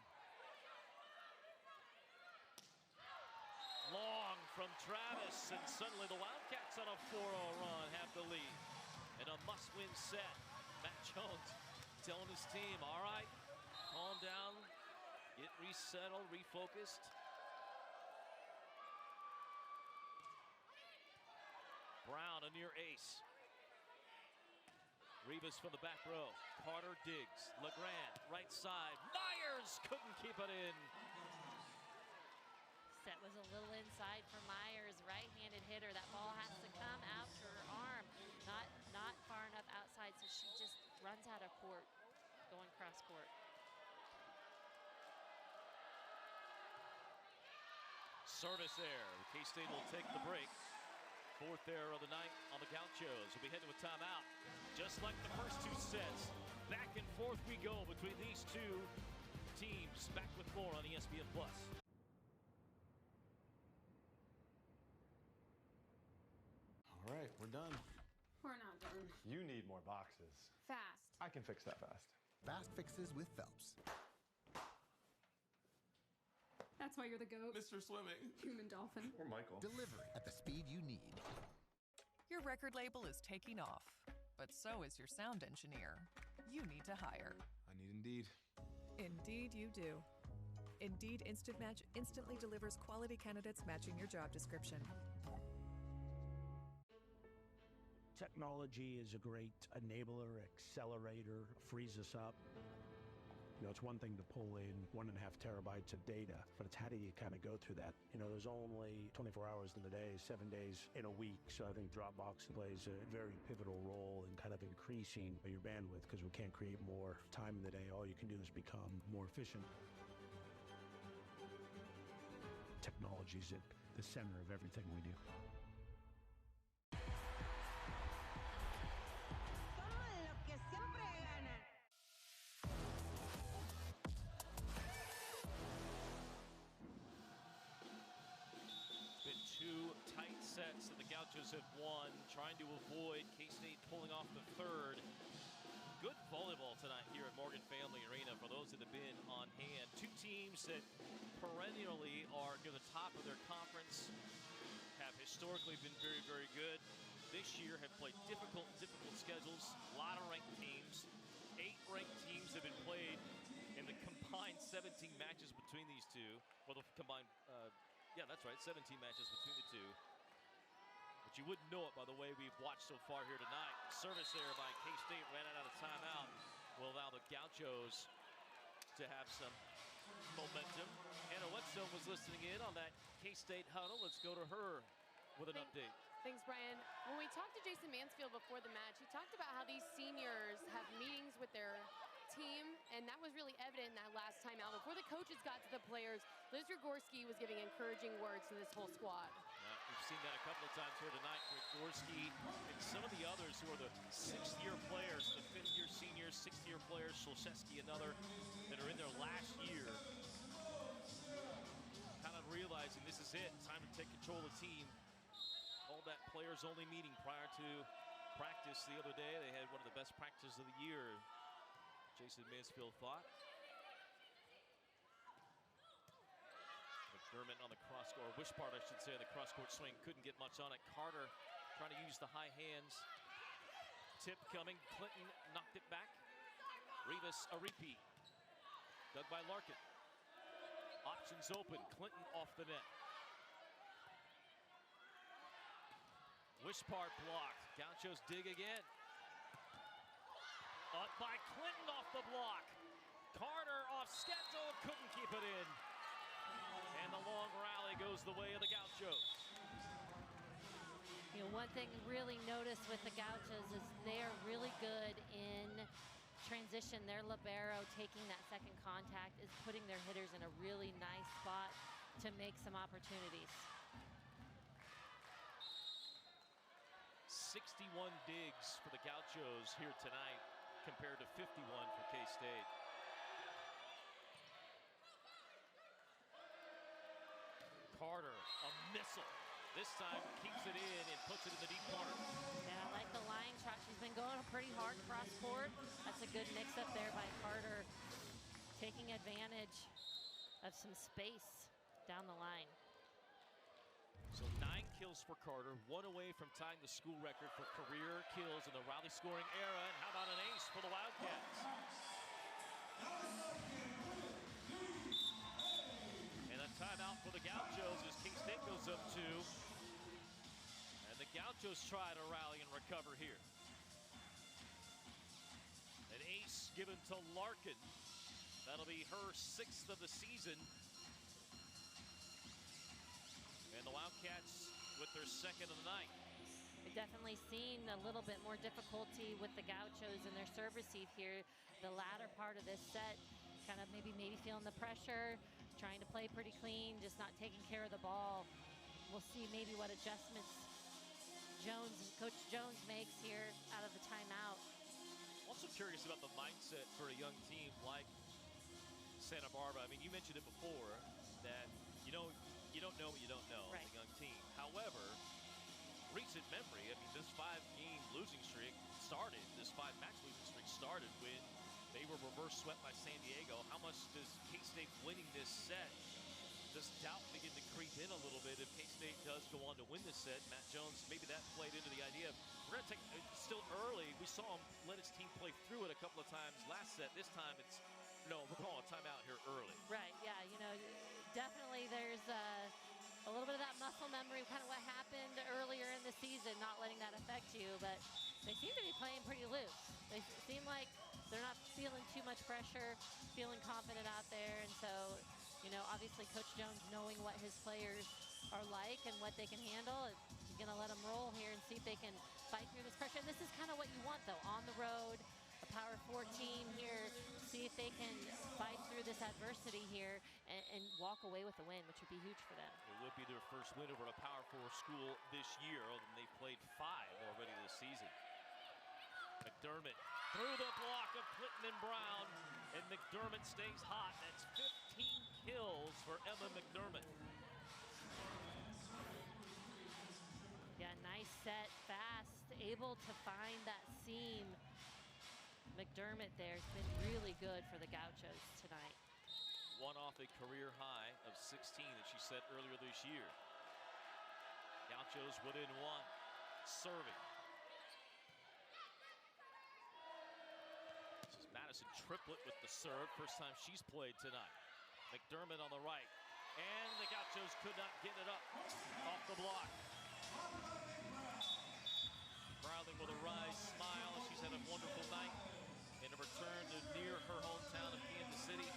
Long from Travis, and suddenly the Wildcats on a 4-0 run have the lead. And a must-win set. Matt Jones telling his team, all right, calm down, get resettled, refocused. Brown, a near ace. Rivas from the back row. Carter digs. LeGrand, right side. Myers couldn't keep it in. Set was a little inside for Myers, right-handed hitter. That ball has to come out to her arm, not far enough outside, so she just runs out of court, going cross court. Service there. K-State will take the break. 4th error of the night on the Gauchos. We'll be headed to a timeout. Just like the first 2 sets, back and forth we go between these 2 teams. Back with more on ESPN+. All right, we're done. We're not done. You need more boxes. Fast. I can fix that fast. Fast fixes with Phelps. That's why you're the GOAT. Mr. Swimming. Human dolphin. Or Michael. Deliver at the speed you need. Your record label is taking off. but so is your sound engineer. You need to hire. I need Indeed. Indeed, you do. Indeed Instant Match instantly delivers quality candidates matching your job description. Technology is a great enabler, accelerator, frees us up. You know, it's one thing to pull in 1.5 terabytes of data, but it's how do you kind of go through that? You know, there's only 24 hours in the day, 7 days in a week. So I think Dropbox plays a very pivotal role in kind of increasing your bandwidth because we can't create more time in the day. All you can do is become more efficient. Technology is at the center of everything we do. Sets that the Gauchos have won, trying to avoid K-State pulling off the third. Good volleyball tonight here at Morgan Family Arena for those that have been on hand. Two teams that perennially are near the top of their conference, have historically been very, very good. This year have played difficult schedules, a lot of ranked teams. 8 ranked teams have been played in the combined 17 matches between these two. Well, the combined, yeah, that's right, 17 matches between the two. But you wouldn't know it by the way we've watched so far here tonight. Service there by K-State, ran out of timeout. Will allow the Gauchos to have some momentum. Hannah Whetstone was listening in on that K-State huddle. Let's go to her with an update. Thanks, Brian. When we talked to Jason Mansfield before the match, he talked about how these seniors have meetings with their team, and that was really evident in that last timeout. Before the coaches got to the players, Liz Gregorski was giving encouraging words to this whole squad. We've seen that a couple of times here tonight. Gregorski and some of the others who are the 6th-year players, the 5th-year seniors, 6th-year players, Solszewski another, that are in their last year, kind of realizing this is it, time to take control of the team. All that players-only meeting prior to practice the other day. They had one of the best practices of the year, Jason Mansfield thought. McDermott on the cross-court, or Wishpart, I should say, on the cross-court swing. Couldn't get much on it. Carter trying to use the high hands. Tip coming. Clinton knocked it back. Rivas, a repeat. Dug by Larkin. Options open. Clinton off the net. Wishpart blocked. Gauchos dig again. Up by Clinton off the block. Carter off schedule, couldn't keep it in. And the long rally goes the way of the Gauchos. You know, one thing really noticed with the Gauchos is they're really good in transition. Their libero taking that second contact is putting their hitters in a really nice spot to make some opportunities. 61 digs for the Gauchos here tonight compared to 51 for K-State. Carter, a missile. This time keeps it in and puts it in the deep corner. Yeah, I like the line shot. She's been going pretty hard cross court. That's a good mix up there by Carter, taking advantage of some space down the line. So 9 kills for Carter, 1 away from tying the school record for career kills in the Raleigh scoring era. And how about an ace for the Wildcats? And a timeout for the Gauchos as K-State goes up 2. And the Gauchos try to rally and recover here. An ace given to Larkin. That'll be her 6th of the season. And the Wildcats with their 2nd of the night. We've definitely seen a little bit more difficulty with the Gauchos in their serve receive here. The latter part of this set, kind of maybe feeling the pressure, trying to play pretty clean, just not taking care of the ball. We'll see maybe what adjustments Coach Jones makes here out of the timeout. Also curious about the mindset for a young team like Santa Barbara. I mean, you mentioned it before that, you don't know what you don't know as a young team. However, recent memory, I mean, this 5-game losing streak started, this 5-match losing streak started when they were reverse swept by San Diego. How much does K-State winning this set, Does doubt begin to creep in a little bit if K-State does go on to win this set? Matt Jones, maybe that played into the idea of, we're going to take, it's still early. We saw him let his team play through it a couple of times last set. This time it's, no, we're calling a timeout here early. Right, yeah, you know, definitely there's a little bit of that muscle memory, kind of what happened earlier in the season, not letting that affect you, but they seem to be playing pretty loose. They seem like they're not feeling too much pressure, feeling confident out there, and so, you know, obviously Coach Jones knowing what his players are like and what they can handle, he's going to let them roll here and see if they can fight through this pressure. And this is kind of what you want, though, on the road, a Power 4 team here, see if they can fight through this adversity here and walk away with the win, which would be huge for them. It would be their first win over a Power 4 school this year, and they've played 5 already this season. McDermott through the block of Clinton and Brown, and McDermott stays hot. That's 15 kills for Emma McDermott. Yeah, nice set, fast, able to find that seam. McDermott there has been really good for the Gauchos tonight. One off a career high of 16 that she set earlier this year. Gauchos within 1, serving. This is Madison Triplett with the serve. First time she's played tonight. McDermott on the right. And the Gauchos could not get it up off the block. Browning with a wry smile. She's had a wonderful night in a return to near her hometown of Kansas City.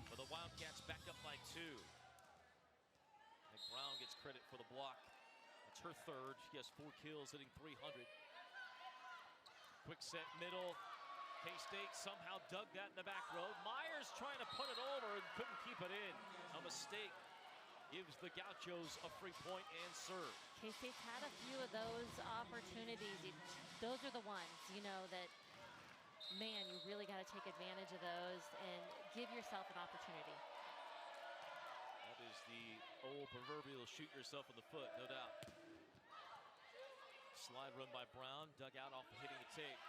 For the Wildcats back up by 2. Brown gets credit for the block. It's her third. She has 4 kills, hitting 300. Quick set middle. K-State somehow dug that in the back row. Myers trying to put it over and couldn't keep it in. A mistake gives the Gauchos a free point and serve. K-State's had a few of those opportunities. Those are the ones, you know, that, man, you really got to take advantage of those and give yourself an opportunity. That is the old proverbial shoot yourself in the foot, no doubt. Slide run by Brown, dug out off the hitting the tape.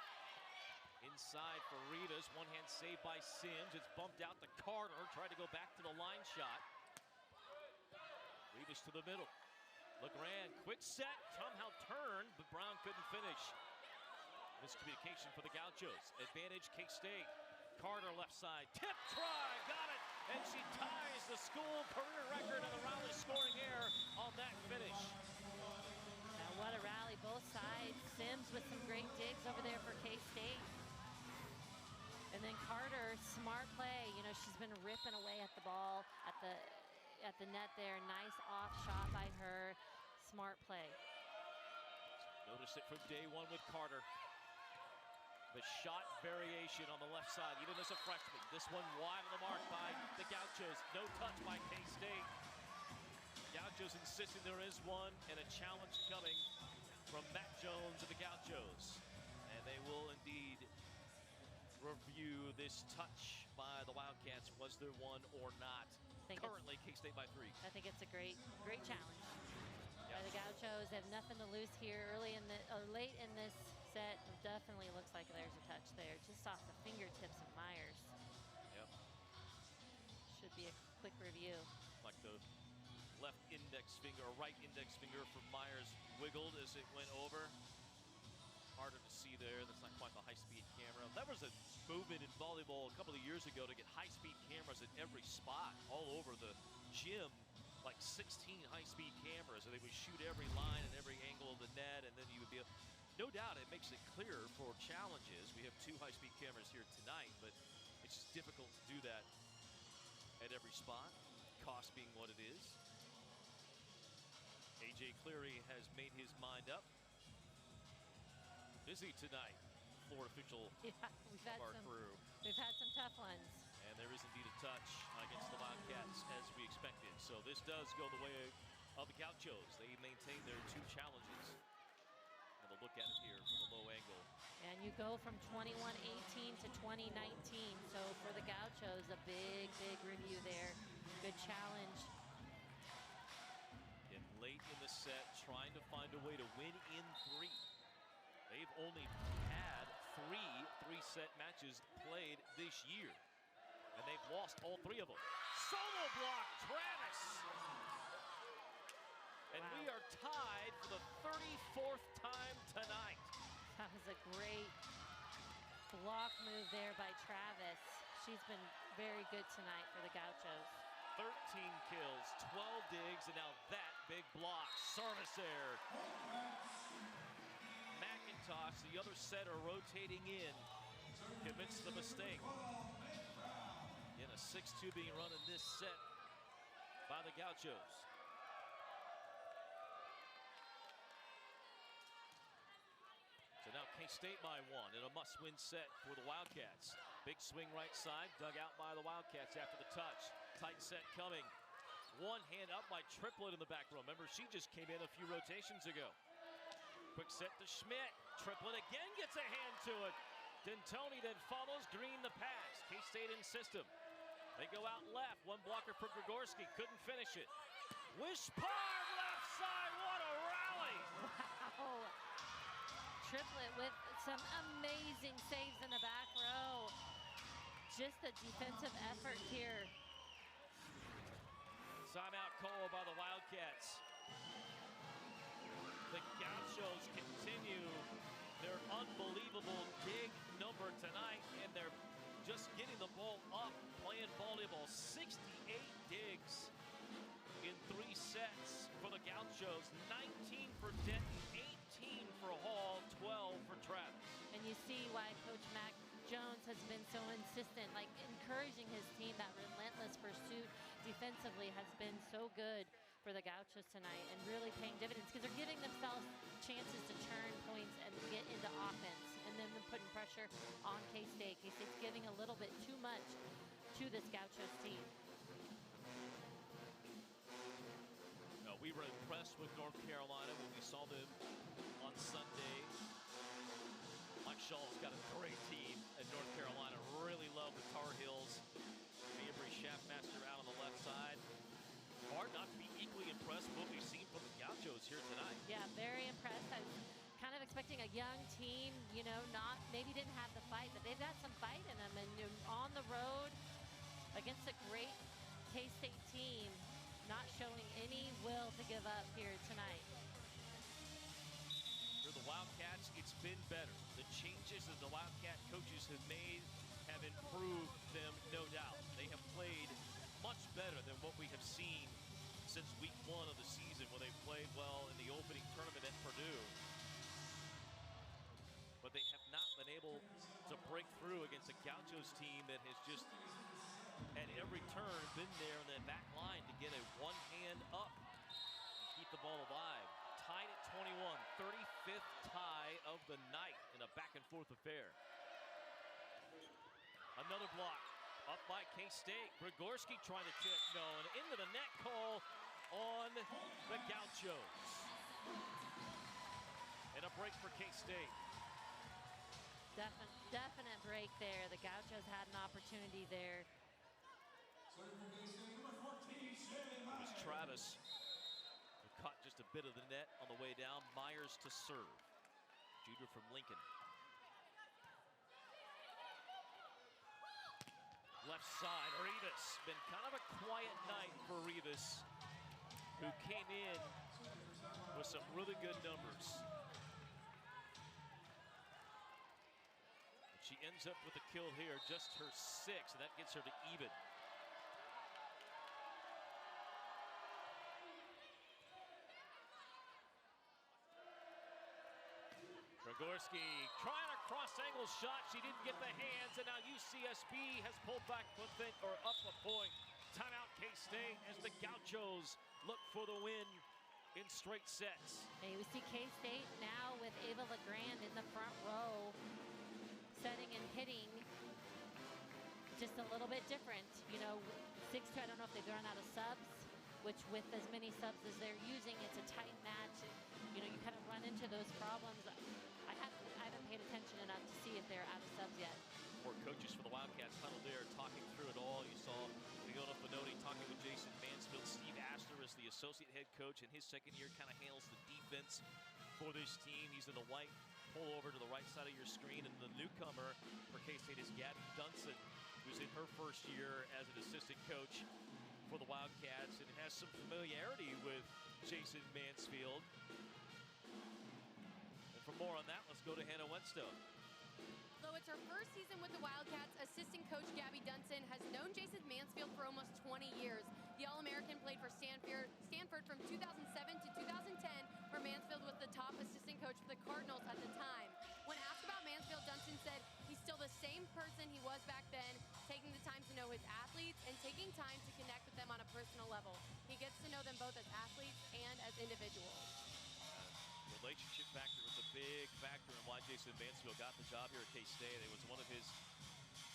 Inside for Rivas, one-hand save by Sims. It's bumped out to Carter, tried to go back to the line shot. Rivas to the middle. LeGrand, quick set, somehow turned, but Brown couldn't finish. Miscommunication for the Gauchos. Advantage K-State. Carter left side, tip try, got it, and she ties the school career record of the Raleigh scoring error on that finish. Now what a rally, both sides. Sims with some great digs over there for K-State. And then Carter, smart play. You know, she's been ripping away at the ball at the net there. Nice off shot by her. Smart play. Notice it from day 1 with Carter. The shot variation on the left side, even as a freshman. This one wide on the mark by the Gauchos. No touch by K-State. Gauchos insisting there is one, and a challenge coming from Matt Jones of the Gauchos. And they will indeed review this touch by the Wildcats. Was there one or not? Currently, K-State by 3. I think it's a great challenge. By the Gauchos. They have nothing to lose here late in this set. It definitely looks like there's a touch there, just off the fingertips of Myers. Yep. Should be a quick review. Like the left index finger, or right index finger from Myers wiggled as it went over. Harder to see there. That's not quite the high-speed camera. That was a movement in volleyball a couple of years ago to get high-speed cameras at every spot, all over the gym. Like 16 high-speed cameras, and they would shoot every line and every angle of the net, and then you would be able, no doubt it makes it clearer for challenges. We have 2 high-speed cameras here tonight, but it's just difficult to do that at every spot, cost being what it is. AJ Cleary has made his mind up. Busy tonight, floor official of our crew. We've had some tough ones. And there is indeed a touch against the Wildcats as we expected. So this does go the way of the Gauchos. They maintain their 2 challenges. And we'll look at it here from a low angle. And you go from 21-18 to 20-19. So for the Gauchos, a big review there. Good challenge. And late in the set, trying to find a way to win in 3. They've only had 3 3-set matches played this year. And they've lost all 3 of them. Solo block, Travis. And we are tied for the 34th time tonight. That was a great block move there by Travis. She's been very good tonight for the Gauchos. 13 kills, 12 digs, and now that big block. Service error. McIntosh, the other setter, rotating in. Commits the mistake. In a 6-2 being run in this set by the Gauchos. So now K-State by 1 in a must-win set for the Wildcats. Big swing right side, dug out by the Wildcats after the touch. Tight set coming. One hand up by Triplett in the back row. Remember, she just came in a few rotations ago. Quick set to Schmidt. Triplett again gets a hand to it. D'Antoni then follows Green the pass. K-State in system. They go out left. One blocker for Grigorski. Couldn't finish it. Wishpard left side. What a rally. Wow. Triplett with some amazing saves in the back row. Just a defensive effort here. Timeout call by the Wildcats. The Gauchos continue their unbelievable dig number tonight, and they're just getting the ball up, playing volleyball. 68 digs in 3 sets for the Gauchos. 19 for Denton, 18 for Hall, 12 for Travis. And you see why Coach Mac Jones has been so insistent, like encouraging his team. That relentless pursuit defensively has been so good for the Gauchos tonight, and really paying dividends because they're giving themselves chances to turn points and get into offense, and then they're putting pressure on K-State. K-State's giving a little bit too much to this Gauchos team. We were impressed with North Carolina when we saw them on Sunday. Mike Shaw's got a great team, and North Carolina really love the Tar Heels. Avery Schaffmaster out on the left side. Hard not to be equally impressed with what we've seen from the Gauchos here tonight. Yeah, very impressed. I was kind of expecting a young team, you know, maybe didn't have the fight, but they've got some fight in them, and on the road against a great K-State team, not showing any will to give up here tonight. For the Wildcats, it's been better. The changes that the Wildcat coaches have made have improved them, no doubt. They have played much better than what we have seen since week 1 of the season, when they played well in the opening tournament at Purdue. But they have not been able to break through against a Gauchos team that has just, at every turn, been there in that back line to get a one-hand up and keep the ball alive. Tied at 21, 35th tie of the night in a back-and-forth affair. Another block up by K-State. Grigorski trying to tip, no, and into the net call on the Gauchos. And a break for K-State. Definite break there. The Gauchos had an opportunity there. It was Travis who caught just a bit of the net on the way down. Myers to serve. Junior from Lincoln. Left side, Rivas. Been kind of a quiet night for Rivas, who came in with some really good numbers. But she ends up with a kill here, just her 6th, and that gets her to even. Grigorski trying a cross-angle shot. She didn't get the hands, and now UCSB has pulled back up a point. Timeout K-State as the Gauchos look for the win in straight sets. Hey, we see K-State now with Ava LeGrand in the front row, setting and hitting just a little bit different. You know, 6-2, I don't know if they've run out of subs, which with as many subs as they're using, it's a tight match. You know, you kind of run into those problems. I haven't paid attention enough to see if they're out of subs yet. 4 coaches for the Wildcats huddled there talking through it all. You saw Fiona Finoti talking with Jason Mansfield. Steve Astor is the associate head coach in his 2nd year, kind of handles the defense for this team. He's in the white. Pull over to the right side of your screen, and the newcomer for K-State is Gabby Dunson. who's in her first year as an assistant coach for the Wildcats and has some familiarity with Jason Mansfield. And for more on that, let's go to Hannah Whetstone. Though it's her first season with the Wildcats, assistant coach Gabby Dunson has known Jason Mansfield for almost 20 years. The All-American played for Stanford from 2007 to 2010, where Mansfield was the top assistant coach for the Cardinals at the time. When asked about Mansfield, Dunson said he's still the same person he was back then, taking the time to know his athletes and taking time to connect with them on a personal level. He gets to know them both as athletes and as individuals. Relationship factor was a big factor in why Jason Mansfield got the job here at K-State. It was one of his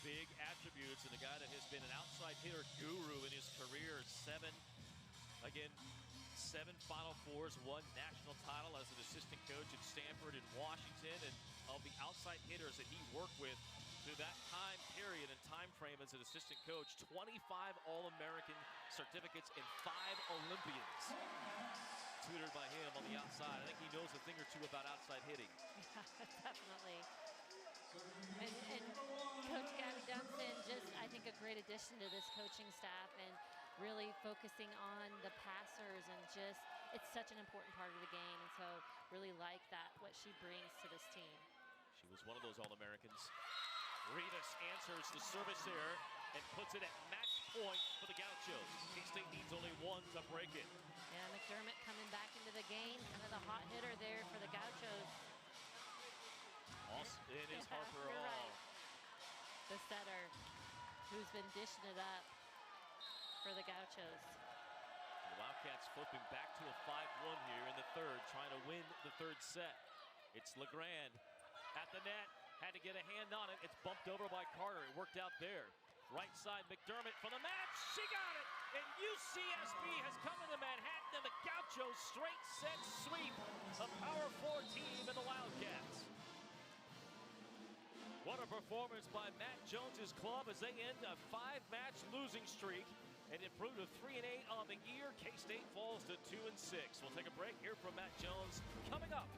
big attributes, and a guy that has been an outside hitter guru in his career. Seven Final Fours, 1 national title as an assistant coach at Stanford and Washington. And of the outside hitters that he worked with through that time period and time frame as an assistant coach, 25 All-American certificates and 5 Olympians. Tutored by him on the outside. I think he knows a thing or two about outside hitting. Definitely. And Coach Gabby Dunson, just I think a great addition to this coaching staff, and really focusing on the passers, and just it's such an important part of the game, and so really like that, what she brings to this team. She was one of those All-Americans. Rivas answers the service error and puts it at match point for the Gauchos. K-State needs only 1 to break it. Yeah, McDermott coming back into the game, kind of the hot hitter there for the Gauchos. Also, it is Harper You're All. right. The setter, who's been dishing it up for the Gauchos. The Wildcats flipping back to a 5-1 here in the third, trying to win the third set. It's LeGrand at the net, had to get a hand on it. It's bumped over by Carter. It worked out there. Right side, McDermott for the match. She got it! And UCSB has come into Manhattan, and the Gauchos straight set sweep a Power 4 team in the Wildcats. What a performance by Matt Jones's club as they end a 5-match losing streak and improve to 3-8 on the year. K-State falls to 2-6. We'll take a break here from Matt Jones coming up